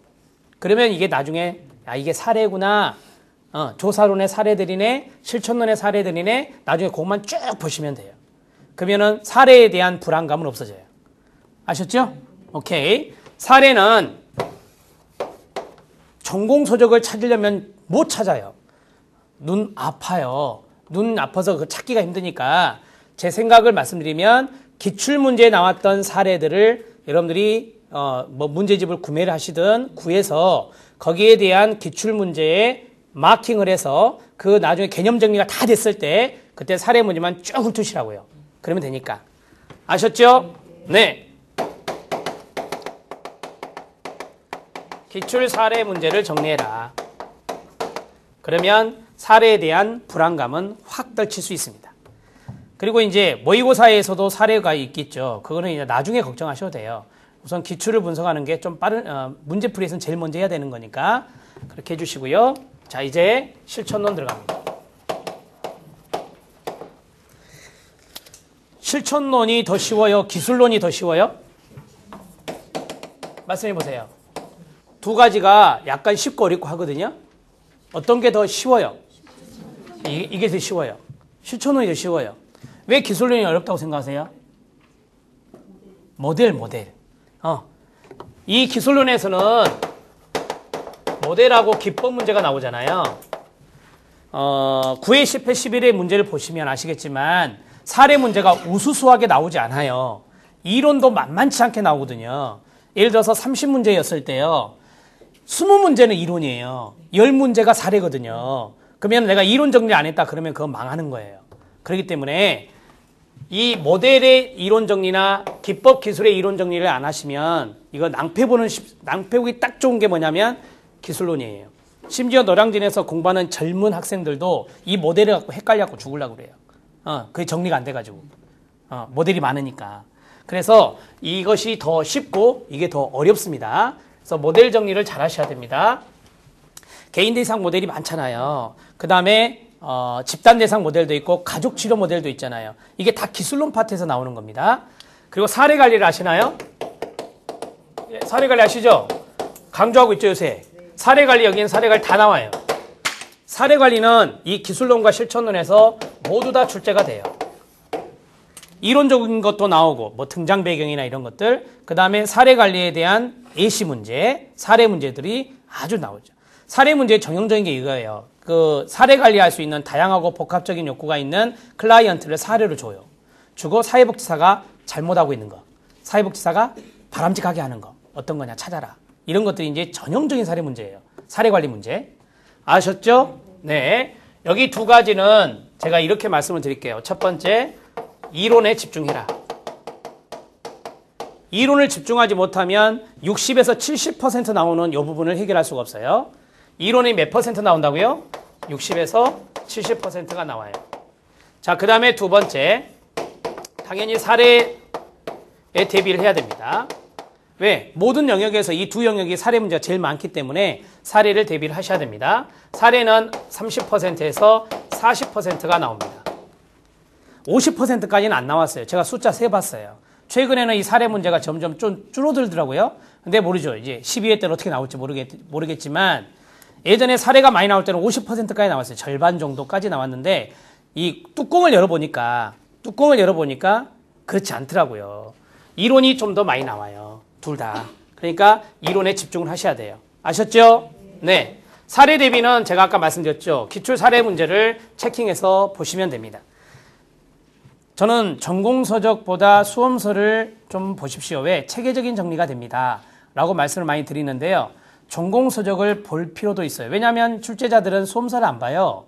그러면 이게 나중에 이게 사례구나. 조사론의 사례들이네. 실천론의 사례들이네. 나중에 그것만 쭉 보시면 돼요. 그러면은 사례에 대한 불안감은 없어져요. 아셨죠? 오케이. 사례는 전공서적을 찾으려면 못 찾아요. 눈 아파요. 눈 아파서 그 찾기가 힘드니까 제 생각을 말씀드리면 기출문제에 나왔던 사례들을 여러분들이 뭐 문제집을 구매를 하시든 구해서 거기에 대한 기출문제에 마킹을 해서 그 나중에 개념 정리가 다 됐을 때 그때 사례 문제만 쭉 훑으시라고요. 그러면 되니까. 아셨죠? 네. 기출 사례 문제를 정리해라. 그러면 사례에 대한 불안감은 확 떨칠 수 있습니다. 그리고 이제 모의고사에서도 사례가 있겠죠. 그거는 이제 나중에 걱정하셔도 돼요. 우선 기출을 분석하는 게 좀 빠른, 문제풀이에서는 제일 먼저 해야 되는 거니까 그렇게 해주시고요. 자, 이제 실천론 들어갑니다. 실천론이 더 쉬워요? 기술론이 더 쉬워요? 말씀해 보세요. 두 가지가 약간 쉽고 어렵고 하거든요. 어떤 게 더 쉬워요? 이게 더 쉬워요. 실천론이 더 쉬워요. 왜 기술론이 어렵다고 생각하세요? 모델. 이 기술론에서는 모델하고 기법 문제가 나오잖아요. 9회 10회 11회 문제를 보시면 아시겠지만 사례 문제가 우수수하게 나오지 않아요. 이론도 만만치 않게 나오거든요. 예를 들어서 30문제였을 때요. 20문제는 이론이에요. 10문제가 사례거든요. 그러면 내가 이론 정리 안 했다 그러면 그건 망하는 거예요. 그렇기 때문에 이 모델의 이론 정리나 기법 기술의 이론 정리를 안 하시면 이거 낭패보기 딱 좋은 게 뭐냐면 기술론이에요. 심지어 노량진에서 공부하는 젊은 학생들도 이 모델을 갖고 헷갈려갖고 죽으려고 그래요. 그게 정리가 안 돼가지고. 모델이 많으니까. 그래서 이것이 더 쉽고 이게 더 어렵습니다. 그래서 모델 정리를 잘 하셔야 됩니다. 개인 대상 모델이 많잖아요. 그 다음에 집단 대상 모델도 있고 가족 치료 모델도 있잖아요. 이게 다 기술론 파트에서 나오는 겁니다. 그리고 사례 관리를 아시나요? 사례 관리 아시죠? 강조하고 있죠, 요새. 사례 관리, 여기는 사례 관리 다 나와요. 사례 관리는 이 기술론과 실천론에서 모두 다 출제가 돼요. 이론적인 것도 나오고 뭐 등장 배경이나 이런 것들, 그 다음에 사례 관리에 대한 예시 문제, 사례 문제들이 아주 나오죠. 사례 문제의 정형적인 게 이거예요. 그 사례 관리할 수 있는 다양하고 복합적인 욕구가 있는 클라이언트를 사례로 줘요. 주고 사회복지사가 잘못하고 있는 거, 사회복지사가 바람직하게 하는 거, 어떤 거냐 찾아라. 이런 것들이 이제 전형적인 사례 문제예요. 사례 관리 문제. 아셨죠? 네. 여기 두 가지는 제가 이렇게 말씀을 드릴게요. 첫 번째, 이론에 집중해라. 이론을 집중하지 못하면 60에서 70% 나오는 이 부분을 해결할 수가 없어요. 이론이 몇 퍼센트 나온다고요? 60에서 70%가 나와요. 자, 그 다음에 두 번째, 당연히 사례에 대비를 해야 됩니다. 왜? 모든 영역에서 이 두 영역이 사례 문제가 제일 많기 때문에 사례를 대비를 하셔야 됩니다. 사례는 30%에서 40%가 나옵니다. 50%까지는 안 나왔어요. 제가 숫자 세봤어요. 최근에는 이 사례 문제가 점점 좀 줄어들더라고요. 근데 모르죠. 이제 12회 때는 어떻게 나올지 모르겠지만 예전에 사례가 많이 나올 때는 50%까지 나왔어요. 절반 정도까지 나왔는데 이 뚜껑을 열어보니까 그렇지 않더라고요. 이론이 좀 더 많이 나와요. 둘 다. 그러니까 이론에 집중을 하셔야 돼요. 아셨죠? 네. 사례 대비는 제가 아까 말씀드렸죠. 기출 사례 문제를 체킹해서 보시면 됩니다. 저는 전공서적보다 수험서를 좀 보십시오. 왜? 체계적인 정리가 됩니다. 라고 말씀을 많이 드리는데요. 전공서적을 볼 필요도 있어요. 왜냐하면 출제자들은 수험서를 안 봐요.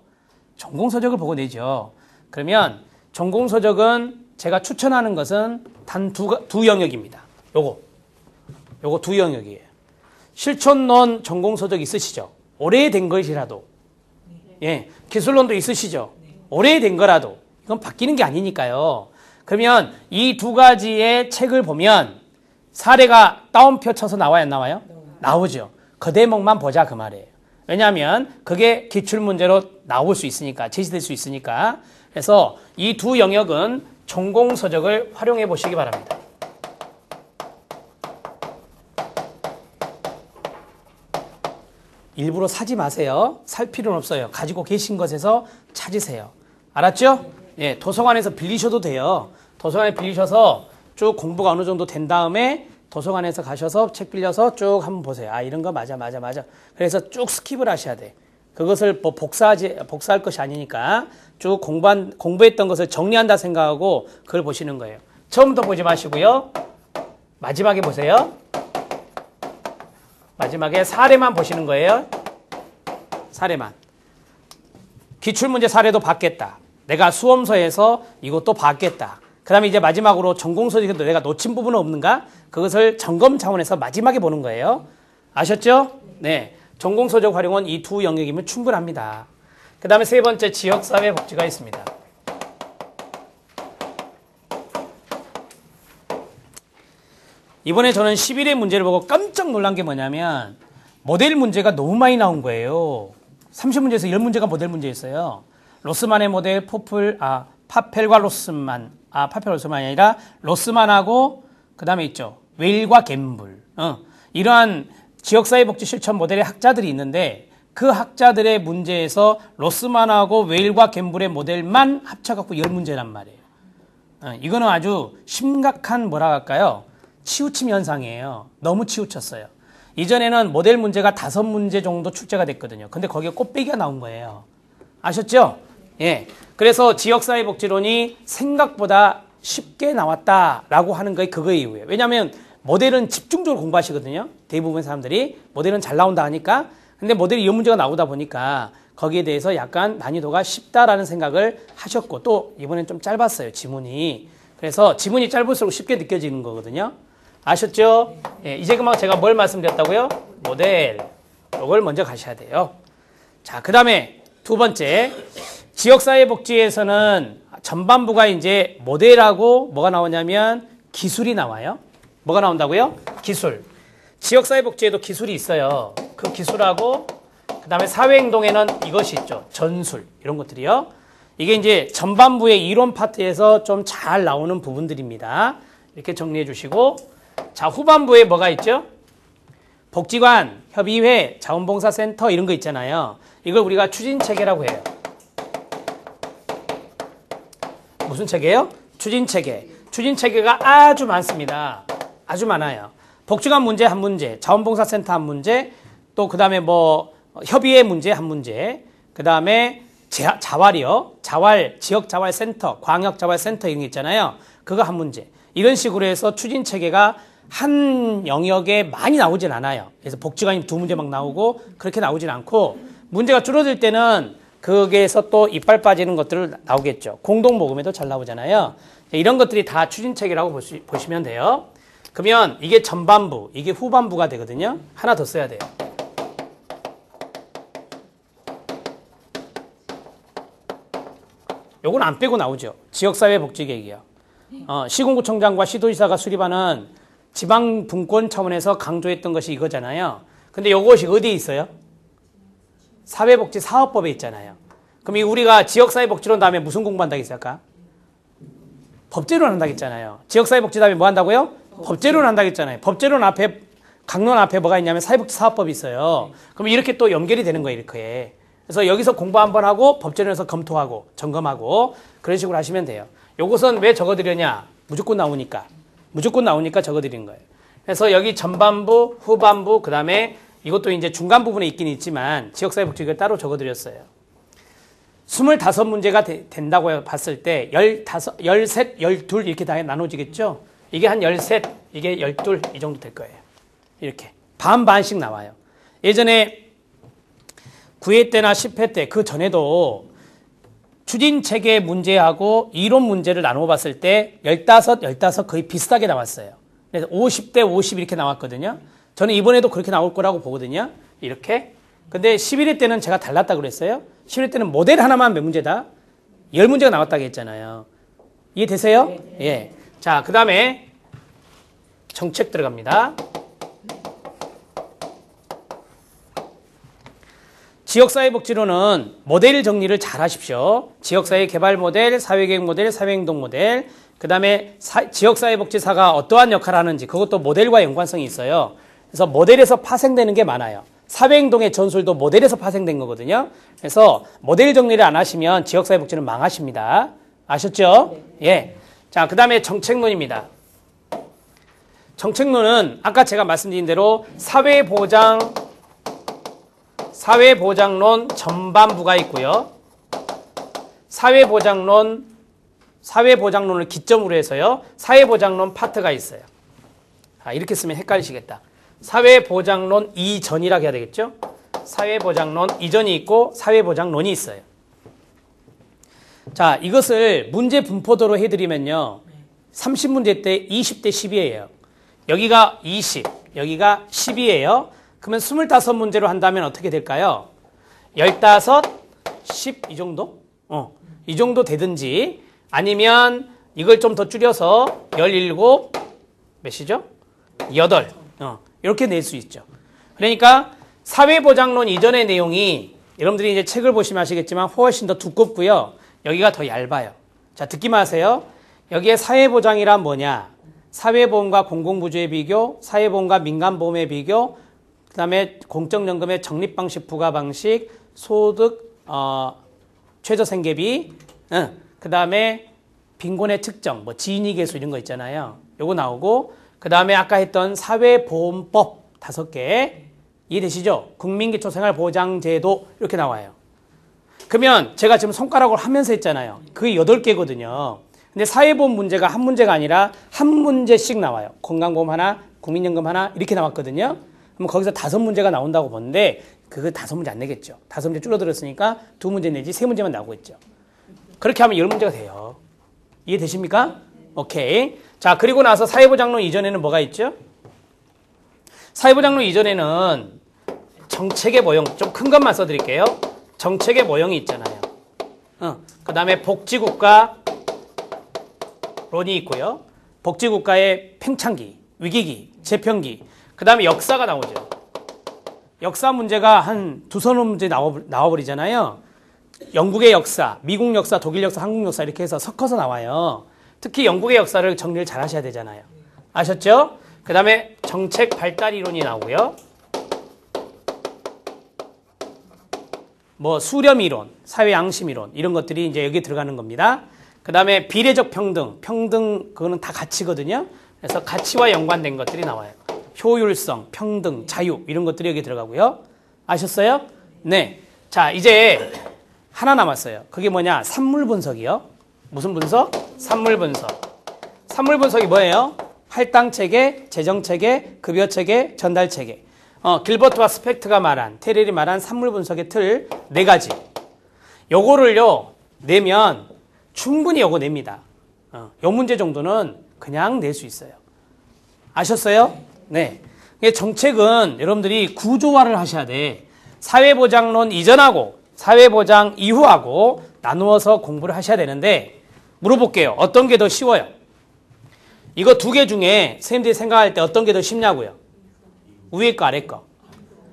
전공서적을 보고 내죠. 그러면 전공서적은 제가 추천하는 것은 단 두 영역입니다. 요거 두 영역이에요. 실천론 전공서적 있으시죠? 오래된 것이라도. 예, 기술론도 있으시죠? 오래된 거라도. 이건 바뀌는 게 아니니까요. 그러면 이 두 가지의 책을 보면 사례가 따옴표 쳐서 나와요, 안 나와요? 나오죠. 그 대목만 보자 그 말이에요. 왜냐하면 그게 기출문제로 나올 수 있으니까, 제시될 수 있으니까. 그래서 이 두 영역은 전공서적을 활용해 보시기 바랍니다. 일부러 사지 마세요. 살 필요는 없어요. 가지고 계신 것에서 찾으세요. 알았죠? 예, 도서관에서 빌리셔도 돼요. 도서관에 빌리셔서 쭉 공부가 어느 정도 된 다음에 도서관에서 가셔서 책 빌려서 쭉 한번 보세요. 아, 이런 거 맞아. 그래서 쭉 스킵을 하셔야 돼. 그것을 뭐 복사할 것이 아니니까 쭉 공부했던 것을 정리한다 생각하고 그걸 보시는 거예요. 처음부터 보지 마시고요. 마지막에 보세요. 마지막에 사례만 보시는 거예요. 사례만. 기출문제 사례도 받겠다. 내가 수험서에서 이것도 받겠다. 그 다음에 이제 마지막으로 전공서적에도 내가 놓친 부분은 없는가? 그것을 점검 차원에서 마지막에 보는 거예요. 아셨죠? 네. 전공서적 활용은 이 두 영역이면 충분합니다. 그 다음에 세 번째 지역사회복지가 있습니다. 이번에 저는 11회 문제를 보고 깜짝 놀란 게 뭐냐면 모델 문제가 너무 많이 나온 거예요. 30문제에서 10문제가 모델 문제였어요. 로스만의 모델, 파펠과 로스만, 파펠 로스만이 아니라 로스만하고 그 다음에 있죠. 웨일과 갬블. 이러한 지역사회복지 실천 모델의 학자들이 있는데 그 학자들의 문제에서 로스만하고 웨일과 갬블의 모델만 합쳐갖고 10문제란 말이에요. 이거는 아주 심각한 뭐라 할까요? 치우침 현상이에요. 너무 치우쳤어요. 이전에는 모델 문제가 5문제 정도 출제가 됐거든요. 근데 거기에 꽃배기가 나온 거예요. 아셨죠? 예. 그래서 지역사회복지론이 생각보다 쉽게 나왔다라고 하는 게 그거 이유예요. 왜냐하면 모델은 집중적으로 공부하시거든요. 대부분 사람들이 모델은 잘 나온다 하니까. 근데 모델이 이 문제가 나오다 보니까 거기에 대해서 약간 난이도가 쉽다라는 생각을 하셨고 또 이번엔 좀 짧았어요. 지문이. 그래서 지문이 짧을수록 쉽게 느껴지는 거거든요. 아셨죠? 예, 이제 그만 제가 뭘 말씀드렸다고요? 모델. 이걸 먼저 가셔야 돼요. 자, 그 다음에 두 번째. 지역사회복지에서는 전반부가 이제 모델하고 뭐가 나오냐면 기술이 나와요. 뭐가 나온다고요? 기술. 지역사회복지에도 기술이 있어요. 그 기술하고 그 다음에 사회행동에는 이것이 있죠. 전술 이런 것들이요. 이게 이제 전반부의 이론 파트에서 좀 잘 나오는 부분들입니다. 이렇게 정리해 주시고 자 후반부에 뭐가 있죠? 복지관, 협의회, 자원봉사센터 이런 거 있잖아요. 이걸 우리가 추진체계라고 해요. 무슨 체계요? 추진체계. 추진체계가 아주 많습니다. 아주 많아요. 복지관 문제 한 문제, 자원봉사센터 한 문제, 또 그 다음에 뭐 협의회 문제 한 문제, 그 다음에 자활이요. 자활, 지역자활센터, 광역자활센터 이런 게 있잖아요. 그거 한 문제. 이런 식으로 해서 추진체계가 한 영역에 많이 나오진 않아요. 그래서 복지관이 두 문제 막 나오고 그렇게 나오진 않고 문제가 줄어들 때는 거기에서 또 이빨 빠지는 것들 나오겠죠. 공동모금에도 잘 나오잖아요. 이런 것들이 다 추진체계라고 보시면 돼요. 그러면 이게 전반부, 이게 후반부가 되거든요. 하나 더 써야 돼요. 요건 안 빼고 나오죠. 지역사회복지계획이요. 시군구청장과 시도지사가 수립하는 지방분권 차원에서 강조했던 것이 이거잖아요. 근데 요것이 어디에 있어요? 사회복지사업법에 있잖아요. 그럼 우리가 지역사회복지론 다음에 무슨 공부한다고 했을까? 법제론 한다고 했잖아요. 지역사회복지 다음에 뭐 한다고요? 법제론 한다고 했잖아요. 법제론 앞에 강론 앞에 뭐가 있냐면 사회복지사업법이 있어요. 그럼 이렇게 또 연결이 되는 거예요. 이렇게. 그래서 여기서 공부 한번 하고 법제론에서 검토하고 점검하고 그런 식으로 하시면 돼요. 요것은 왜 적어드렸냐? 무조건 나오니까. 무조건 나오니까 적어드리는 거예요. 그래서 여기 전반부, 후반부, 그 다음에 이것도 이제 중간 부분에 있긴 있지만 지역사회복지를 따로 적어드렸어요. 25문제가 된다고 봤을 때 15, 13, 12 이렇게 다 나눠지겠죠? 이게 한 13, 이게 12 이 정도 될 거예요. 이렇게 반반씩 나와요. 예전에 9회 때나 10회 때 그 전에도 추진체계 문제하고 이론 문제를 나눠 봤을 때 15 거의 비슷하게 나왔어요. 그래서 50대 50 이렇게 나왔거든요. 저는 이번에도 그렇게 나올 거라고 보거든요. 이렇게. 근데 11회 때는 제가 달랐다고 그랬어요. 11회 때는 모델 하나만 몇 문제다? 10문제가 나왔다고 했잖아요. 이해되세요? 네. 예. 자, 그 다음에 정책 들어갑니다. 지역사회복지로는 모델 정리를 잘 하십시오. 지역사회 개발 모델, 사회계획 모델, 사회행동 모델, 그 다음에 지역사회복지사가 어떠한 역할을 하는지 그것도 모델과 연관성이 있어요. 그래서 모델에서 파생되는 게 많아요. 사회행동의 전술도 모델에서 파생된 거거든요. 그래서 모델 정리를 안 하시면 지역사회복지는 망하십니다. 아셨죠? 네. 예. 자, 그 다음에 정책론입니다. 정책론은 아까 제가 말씀드린 대로 사회보장론 전반부가 있고요. 사회보장론을 기점으로 해서요. 사회보장론 파트가 있어요. 이렇게 쓰면 헷갈리시겠다. 사회보장론 이전이라고 해야 되겠죠? 사회보장론 이전이 있고 사회보장론이 있어요. 자, 이것을 문제 분포도로 해드리면요. 30문제 때 20대 10이에요. 여기가 20, 여기가 10이에요. 그러면 25문제로 한다면 어떻게 될까요? 15, 10 이 정도? 이 정도 되든지 아니면 이걸 좀 더 줄여서 17, 몇이죠? 8. 이렇게 낼 수 있죠. 그러니까 사회보장론 이전의 내용이 여러분들이 이제 책을 보시면 아시겠지만 훨씬 더 두껍고요. 여기가 더 얇아요. 자, 듣기만 하세요. 여기에 사회보장이란 뭐냐? 사회보험과 공공부주의 비교, 사회보험과 민간보험의 비교, 그 다음에 공적연금의 적립방식, 부과방식, 소득, 최저생계비, 그 다음에 빈곤의 특정, 뭐 지인이계수 이런 거 있잖아요. 요거 나오고, 그 다음에 아까 했던 사회보험법 5개, 이해되시죠? 국민기초생활보장제도 이렇게 나와요. 그러면 제가 지금 손가락으로 하면서 했잖아요. 그게 8개거든요. 근데 사회보험 문제가 한 문제가 아니라 한 문제씩 나와요. 건강보험 하나, 국민연금 하나 이렇게 나왔거든요. 그럼 거기서 5문제가 나온다고 보는데 그거 5문제 안 내겠죠. 5문제 줄어들었으니까 2문제 내지 3문제만 나오고 있죠. 그렇게 하면 10문제가 돼요. 이해되십니까? 오케이. 자, 그리고 나서 사회보장론 이전에는 뭐가 있죠? 사회보장론 이전에는 정책의 모형, 좀 큰 것만 써드릴게요. 정책의 모형이 있잖아요. 그 다음에 복지국가론이 있고요. 복지국가의 팽창기, 위기기, 재편기, 그 다음에 역사가 나오죠. 역사 문제가 한 2서너 문제 나와버리잖아요. 영국의 역사, 미국 역사, 독일 역사, 한국 역사 이렇게 해서 섞어서 나와요. 특히 영국의 역사를 정리를 잘 하셔야 되잖아요. 아셨죠? 그 다음에 정책 발달 이론이 나오고요. 뭐 수렴 이론, 사회 양심 이론 이런 것들이 이제 여기에 들어가는 겁니다. 그 다음에 비례적 평등, 그거는 다 가치거든요. 그래서 가치와 연관된 것들이 나와요. 효율성, 평등, 자유 이런 것들이 여기 들어가고요. 아셨어요? 네. 자, 이제 하나 남았어요. 그게 뭐냐? 산물 분석이요. 무슨 분석? 산물 분석. 산물 분석이 뭐예요? 할당 체계, 재정 체계, 급여 체계, 전달 체계. 길버트와 스펙트가 말한, 테렐이 말한 산물 분석의 틀 4가지. 요거를요, 내면 충분히 요거 냅니다. 요 문제 정도는 그냥 낼 수 있어요. 아셨어요? 네. 정책은 여러분들이 구조화를 하셔야 돼. 사회보장론 이전하고 사회보장 이후하고 나누어서 공부를 하셔야 되는데 물어볼게요. 어떤 게 더 쉬워요? 이거 2개 중에 선생님들이 생각할 때 어떤 게 더 쉽냐고요? 위에 거, 아래 거.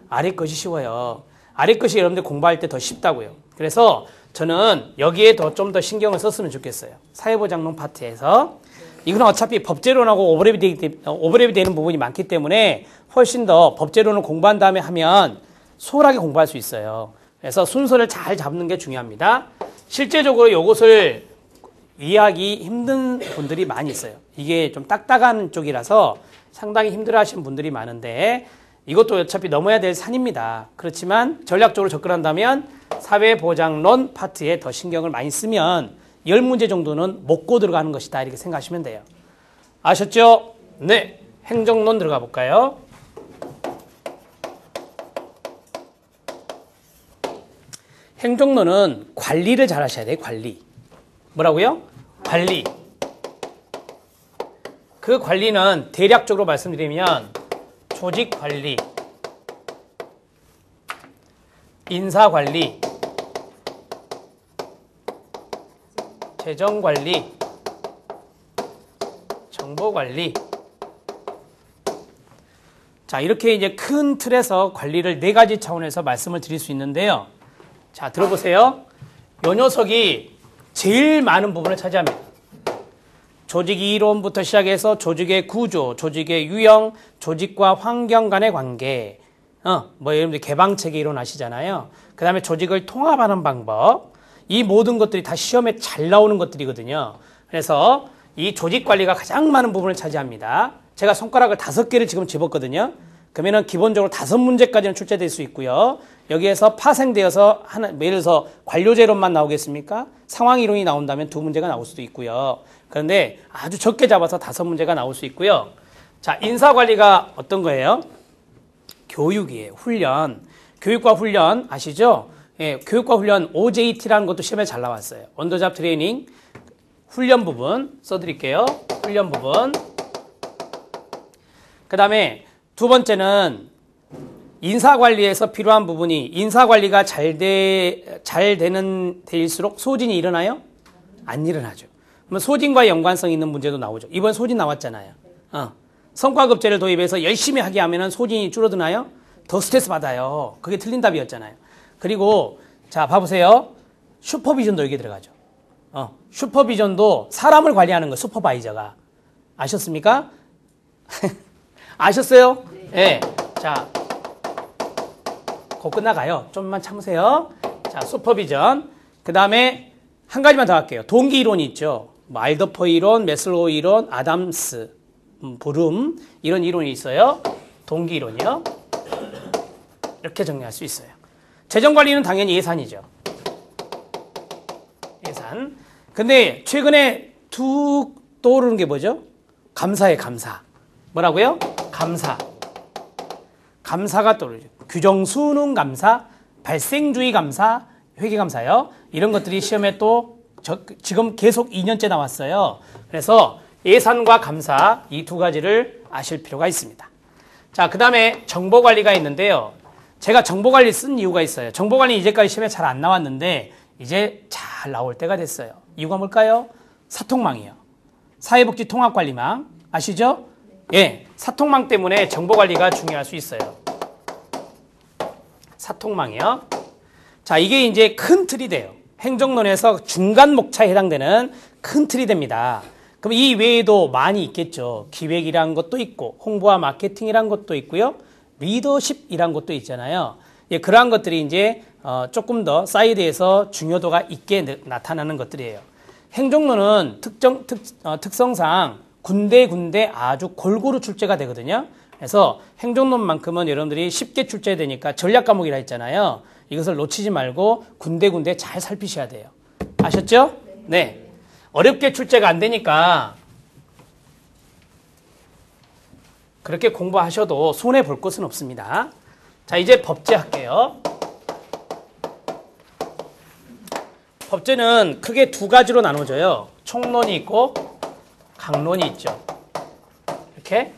아래 것이 쉬워요. 아래 것이 여러분들 공부할 때 더 쉽다고요. 그래서 저는 여기에 좀 더 신경을 썼으면 좋겠어요. 사회보장론 파트에서. 이건 어차피 법제론하고 오버랩이 되는 부분이 많기 때문에 훨씬 더 법제론을 공부한 다음에 하면 수월하게 공부할 수 있어요. 그래서 순서를 잘 잡는 게 중요합니다. 실제적으로 이것을 이해하기 힘든 분들이 많이 있어요. 이게 좀 딱딱한 쪽이라서 상당히 힘들어하시는 분들이 많은데 이것도 어차피 넘어야 될 산입니다. 그렇지만 전략적으로 접근한다면 사회보장론 파트에 더 신경을 많이 쓰면 10문제 정도는 먹고 들어가는 것이다 이렇게 생각하시면 돼요. 아셨죠? 네. 행정론 들어가 볼까요? 행정론은 관리를 잘 하셔야 돼요. 관리. 뭐라고요? 관리. 그 관리는 대략적으로 말씀드리면 조직관리, 인사관리, 재정관리, 정보관리. 자, 이렇게 이제 큰 틀에서 관리를 4가지 차원에서 말씀을 드릴 수 있는데요. 자, 들어보세요. 요 녀석이 제일 많은 부분을 차지합니다. 조직 이론부터 시작해서 조직의 구조, 조직의 유형, 조직과 환경 간의 관계. 여러분들 개방체계 이론 아시잖아요. 그 다음에 조직을 통합하는 방법. 이 모든 것들이 다 시험에 잘 나오는 것들이거든요. 그래서 이 조직 관리가 가장 많은 부분을 차지합니다. 제가 손가락을 5개를 지금 집었거든요. 그러면은 기본적으로 5문제까지는 출제될 수 있고요. 여기에서 파생되어서 예를 들어서 관료제론만 나오겠습니까? 상황이론이 나온다면 2문제가 나올 수도 있고요. 그런데 아주 적게 잡아서 5문제가 나올 수 있고요. 자, 인사관리가 어떤 거예요? 교육이에요. 훈련. 교육과 훈련 아시죠? 예, 교육과 훈련 OJT라는 것도 시험에 잘 나왔어요. 언더잡 트레이닝 훈련 부분 써드릴게요. 훈련 부분. 그 다음에 2번째는 인사관리에서 필요한 부분이 인사관리가 잘 될수록 소진이 일어나요? 안 일어나죠. 그러면 소진과 연관성 있는 문제도 나오죠. 이번 소진 나왔잖아요. 성과급제를 도입해서 열심히 하게 하면 소진이 줄어드나요? 더 스트레스 받아요. 그게 틀린 답이었잖아요. 그리고 자 봐보세요. 슈퍼비전도 여기 들어가죠. 슈퍼비전도 사람을 관리하는 거 슈퍼바이저가. 아셨습니까? 아셨어요? 네. 자, 곧 끝나가요. 좀만 참으세요. 자, 슈퍼비전. 그 다음에 한 가지만 더 할게요. 동기 이론이 있죠. 알더퍼 이론, 메슬로우 이론, 아담스, 브룸 이런 이론이 있어요. 동기 이론이요. 이렇게 정리할 수 있어요. 재정관리는 당연히 예산이죠. 예산. 근데 최근에 툭 떠오르는 게 뭐죠? 감사예요, 감사. 뭐라고요? 감사. 감사가 떠오르죠. 규정 수능 감사, 발생주의 감사, 회계 감사요. 이런 것들이 시험에 또 지금 계속 2년째 나왔어요. 그래서 예산과 감사 이 두 가지를 아실 필요가 있습니다. 자, 그 다음에 정보관리가 있는데요. 제가 정보관리 쓴 이유가 있어요. 정보관리 이제까지 시험에 잘 안 나왔는데 이제 잘 나올 때가 됐어요. 이유가 뭘까요? 사통망이요. 사회복지 통합관리망 아시죠? 예, 사통망 때문에 정보관리가 중요할 수 있어요. 사통망이요. 자, 이게 이제 큰 틀이 돼요. 행정론에서 중간 목차에 해당되는 큰 틀이 됩니다. 그럼 이 외에도 많이 있겠죠. 기획이란 것도 있고 홍보와 마케팅이란 것도 있고요. 리더십이란 것도 있잖아요. 예, 그러한 것들이 이제 조금 더 사이드에서 중요도가 있게 나타나는 것들이에요. 행정론은 특성상 군데 아주 골고루 출제가 되거든요. 그래서 행정론만큼은 여러분들이 쉽게 출제되니까 전략 과목이라 했잖아요. 이것을 놓치지 말고 군데 잘 살피셔야 돼요. 아셨죠? 네. 어렵게 출제가 안 되니까 그렇게 공부하셔도 손해 볼 것은 없습니다. 자, 이제 법제 할게요. 법제는 크게 두 가지로 나눠져요. 총론이 있고 강론이 있죠. 이렇게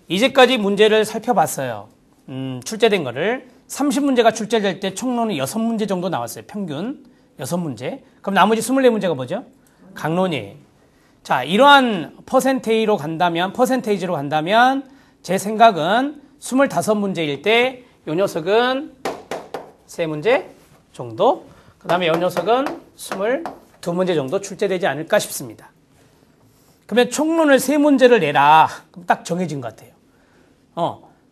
이제까지 문제를 살펴봤어요. 출제된 거를 30문제가 출제될 때 총론은 6문제 정도 나왔어요. 평균 6문제. 그럼 나머지 24문제가 뭐죠? 강론이에요. 자, 이러한 퍼센테이지로 간다면 제 생각은 25문제일 때 이 녀석은 3문제 정도, 그 다음에 이 녀석은 22문제 정도 출제되지 않을까 싶습니다. 그러면 총론을 3문제를 내라. 그럼 딱 정해진 것 같아요.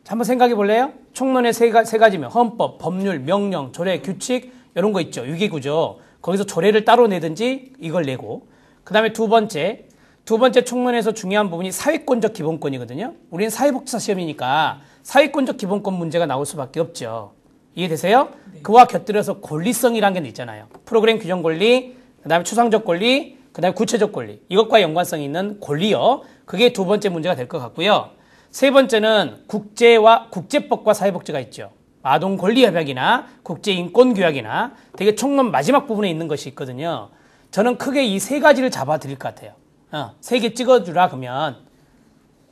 한번 생각해 볼래요? 총론의 세 가지면 헌법, 법률, 명령, 조례, 규칙 이런 거 있죠. 유기구조. 거기서 조례를 따로 내든지 이걸 내고, 그 다음에 두 번째 총론에서 중요한 부분이 사회권적 기본권이거든요. 우리는 사회복지사 시험이니까 사회권적 기본권 문제가 나올 수밖에 없죠. 이해되세요? 네. 그와 곁들여서 권리성이라는 게 있잖아요. 프로그램 규정 권리, 그 다음에 추상적 권리, 그 다음에 구체적 권리. 이것과 연관성이 있는 권리요. 그게 두 번째 문제가 될 것 같고요. 세 번째는 국제법과 사회복지가 있죠. 아동권리협약이나 국제인권규약이나 되게 총론 마지막 부분에 있는 것이 있거든요. 저는 크게 이 세 가지를 잡아드릴 것 같아요. 3개 찍어주라 그러면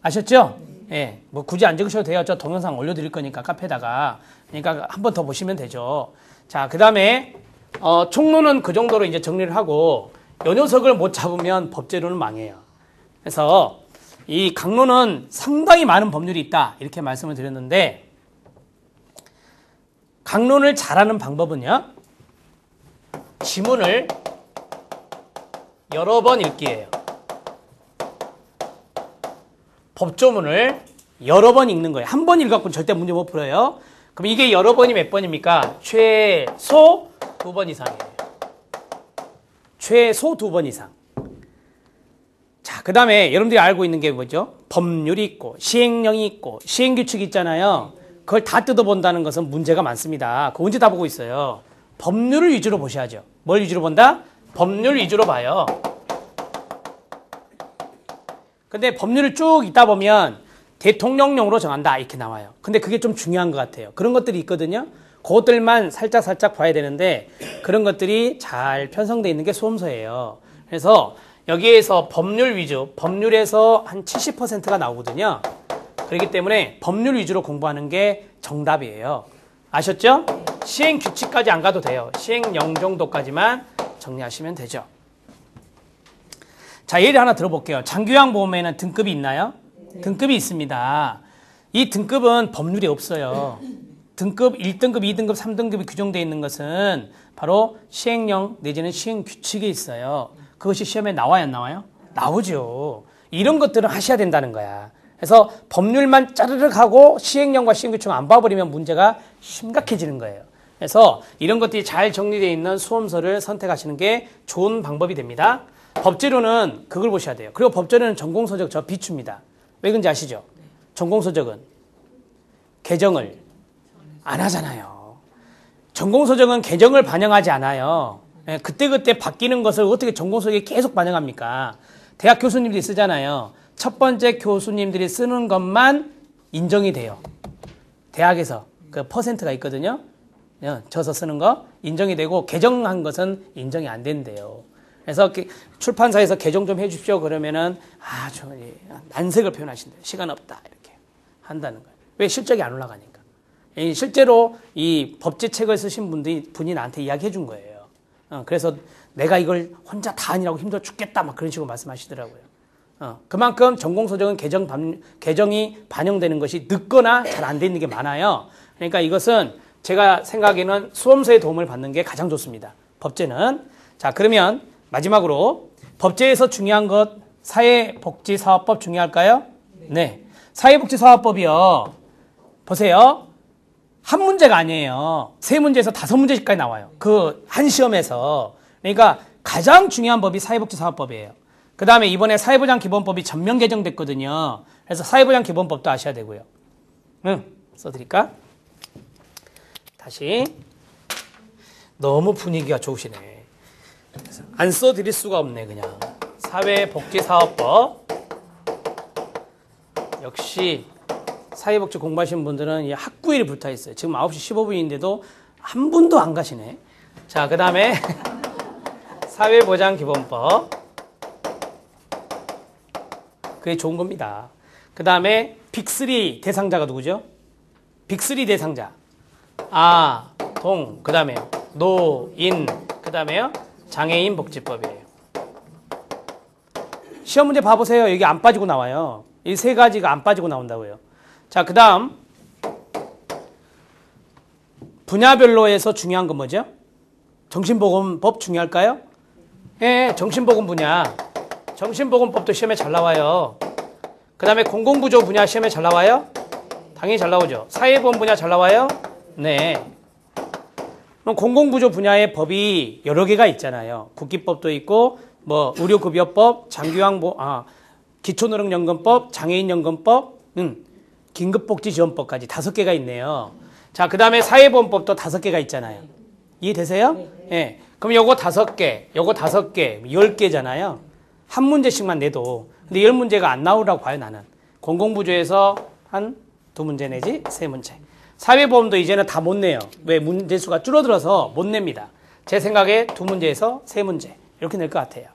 아셨죠? 예, 뭐 굳이 안 적으셔도 돼요. 저 동영상 올려드릴 거니까 카페에다가. 그러니까 한 번 더 보시면 되죠. 자, 그 다음에 총론은 그 정도로 이제 정리를 하고 요 녀석을 못 잡으면 법제로는 망해요. 그래서 이 강론은 상당히 많은 법률이 있다 이렇게 말씀을 드렸는데 강론을 잘하는 방법은요. 지문을 여러 번 읽기예요. 법조문을 여러 번 읽는 거예요. 한 번 읽었고는 절대 문제 못 풀어요. 그럼 이게 여러 번이 몇 번입니까? 최소 2번 이상이에요. 최소 2번 이상. 자, 그 다음에 여러분들이 알고 있는 게 뭐죠? 법률이 있고 시행령이 있고 시행규칙이 있잖아요. 그걸 다 뜯어본다는 것은 문제가 많습니다. 그거 언제 다 보고 있어요? 법률을 위주로 보셔야죠. 뭘 위주로 본다? 법률 위주로 봐요. 근데 법률을 쭉 읽다 보면 대통령령으로 정한다 이렇게 나와요. 근데 그게 좀 중요한 것 같아요. 그런 것들이 있거든요. 그것들만 살짝 봐야 되는데 그런 것들이 잘 편성되어 있는 게 수험서예요. 그래서 여기에서 법률 위주, 법률에서 한 70%가 나오거든요. 그렇기 때문에 법률 위주로 공부하는 게 정답이에요. 아셨죠? 시행 규칙까지 안 가도 돼요. 시행령 정도까지만 정리하시면 되죠. 자, 예를 하나 들어볼게요. 장기요양보험에는 등급이 있나요? 네. 등급이 있습니다. 이 등급은 법률이 없어요. 등급 1등급, 2등급, 3등급이 규정되어 있는 것은 바로 시행령 내지는 시행규칙에 있어요. 그것이 시험에 나와요, 안 나와요? 나오죠. 이런 것들은 하셔야 된다는 거야. 그래서 법률만 짜르륵 하고 시행령과 시행규칙을 안 봐버리면 문제가 심각해지는 거예요. 그래서 이런 것들이 잘 정리되어 있는 수험서를 선택하시는 게 좋은 방법이 됩니다. 법제로는 그걸 보셔야 돼요. 그리고 법제로는 전공서적 저 비춥니다. 왜 그런지 아시죠? 전공서적은 개정을 안 하잖아요. 전공서적은 개정을 반영하지 않아요. 그때그때 바뀌는 것을 어떻게 전공서적에 계속 반영합니까? 대학 교수님들이 쓰잖아요. 첫 번째 교수님들이 쓰는 것만 인정이 돼요. 대학에서 그 퍼센트가 있거든요. 져서 쓰는 거 인정이 되고 개정한 것은 인정이 안 된대요. 그래서 출판사에서 개정 좀 해주십시오 그러면은 저 난색을 표현하신대요. 시간 없다 이렇게 한다는 거예요. 왜 실적이 안 올라가니까. 실제로 이 법제책을 쓰신 분이 나한테 이야기해 준 거예요. 그래서 내가 이걸 혼자 다 하느라고 힘들어 죽겠다 막 그런 식으로 말씀하시더라고요. 그만큼 전공서적은 개정이 반영되는 것이 늦거나 잘 안 되는 게 많아요. 그러니까 이것은 제가 생각에는 수험서의 도움을 받는 게 가장 좋습니다. 법제는. 자, 그러면 마지막으로 법제에서 중요한 것 사회복지사업법 중요할까요? 네. 사회복지사업법이요. 보세요. 한 문제가 아니에요. 3문제에서 5문제씩까지 나와요. 그 한 시험에서. 그러니까 가장 중요한 법이 사회복지사업법이에요. 그 다음에 이번에 사회보장기본법이 전면 개정됐거든요. 그래서 사회보장기본법도 아셔야 되고요. 써드릴까? 다시. 너무 분위기가 좋으시네. 안 써드릴 수가 없네 그냥. 사회복지사업법. 역시 사회복지 공부하시는 분들은 이 학구일이 붙어있어요. 지금 9시 15분인데도 한 분도 안 가시네. 자, 그 다음에 사회보장기본법. 그게 좋은 겁니다. 그 다음에 빅3 대상자가 누구죠? 빅3 대상자. 동, 그 다음에 노인, 그 다음에요 장애인 복지법이에요. 시험 문제 봐보세요. 여기 안 빠지고 나와요. 이 3가지가 안 빠지고 나온다고요. 자, 그 다음 분야별로에서 중요한 건 뭐죠? 정신보건법 중요할까요? 예, 정신보건 분야. 정신보건법도 시험에 잘 나와요. 그 다음에 공공구조 분야 시험에 잘 나와요? 당연히 잘 나오죠. 사회보험 분야 잘 나와요? 네. 그럼 공공구조 분야의 법이 여러 개가 있잖아요. 국기법도 있고, 의료급여법, 기초노령연금법, 장애인연금법, 긴급복지지원법까지 5개가 있네요. 자, 그 다음에 사회보험법도 5개가 있잖아요. 이해되세요? 네. 그럼 요거 5개, 요거 5개, 10개잖아요. 한 문제씩만 내도. 근데 10문제가 안 나오라고 봐요, 나는. 공공부조에서 한 2문제 내지 3문제. 사회보험도 이제는 다 못 내요. 왜? 문제수가 줄어들어서 못 냅니다. 제 생각에 2문제에서 3문제. 이렇게 낼 것 같아요.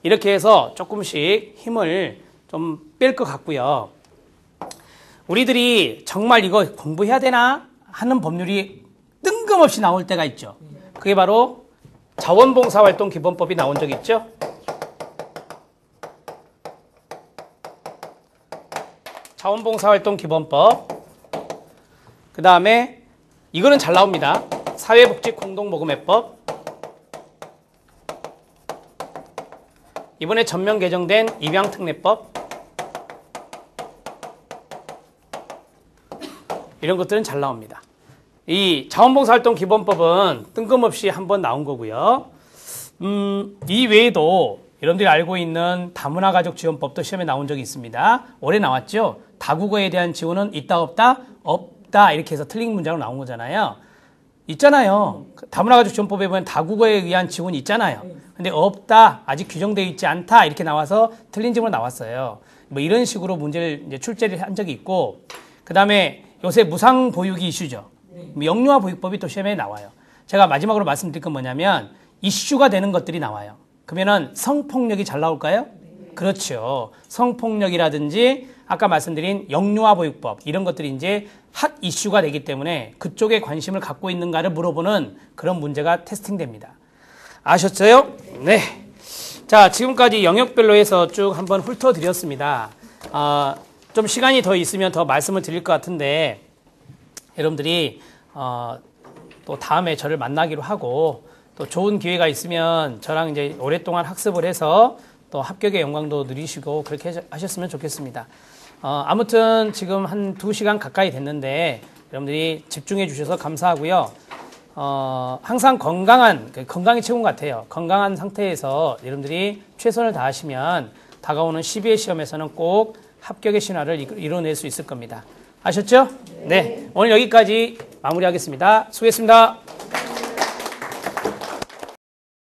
이렇게 해서 조금씩 힘을 좀 뺄 것 같고요. 우리들이 정말 이거 공부해야 되나 하는 법률이 뜬금없이 나올 때가 있죠. 그게 바로 자원봉사활동기본법이 나온 적이 있죠. 자원봉사활동기본법. 그 다음에 이거는 잘 나옵니다. 사회복지공동모금회법. 이번에 전면 개정된 입양특례법. 이런 것들은 잘 나옵니다. 이 자원봉사활동기본법은 뜬금없이 한번 나온 거고요. 이 외에도 여러분들이 알고 있는 다문화가족지원법도 시험에 나온 적이 있습니다. 올해 나왔죠. 다국어에 대한 지원은 있다 없다? 없다. 이렇게 해서 틀린 문장으로 나온 거잖아요. 있잖아요. 다문화가족지원법에 보면 다국어에 의한 지원이 있잖아요. 근데 없다. 아직 규정되어 있지 않다. 이렇게 나와서 틀린 질문 나왔어요. 이런 식으로 문제를 이제 출제를 한 적이 있고, 그 다음에 요새 무상보육이 이슈죠. 영유아보육법이 또 시험에 나와요. 제가 마지막으로 말씀드릴 건 뭐냐면 이슈가 되는 것들이 나와요. 그러면은 성폭력이 잘 나올까요? 그렇죠. 성폭력이라든지 아까 말씀드린 영유아보육법 이런 것들이 이제 핫 이슈가 되기 때문에 그쪽에 관심을 갖고 있는가를 물어보는 그런 문제가 테스팅됩니다. 아셨어요? 네. 자, 지금까지 영역별로 해서 쭉 한번 훑어드렸습니다. 좀 시간이 더 있으면 더 말씀을 드릴 것 같은데 여러분들이 또 다음에 저를 만나기로 하고 또 좋은 기회가 있으면 저랑 이제 오랫동안 학습을 해서 또 합격의 영광도 누리시고 그렇게 하셨으면 좋겠습니다. 아무튼 지금 한 2시간 가까이 됐는데 여러분들이 집중해 주셔서 감사하고요. 항상 건강이 최고인 것 같아요. 건강한 상태에서 여러분들이 최선을 다하시면 다가오는 12회 시험에서는 꼭 합격의 신화를 이뤄낼 수 있을 겁니다. 아셨죠? 네. 오늘 여기까지 마무리하겠습니다. 수고했습니다.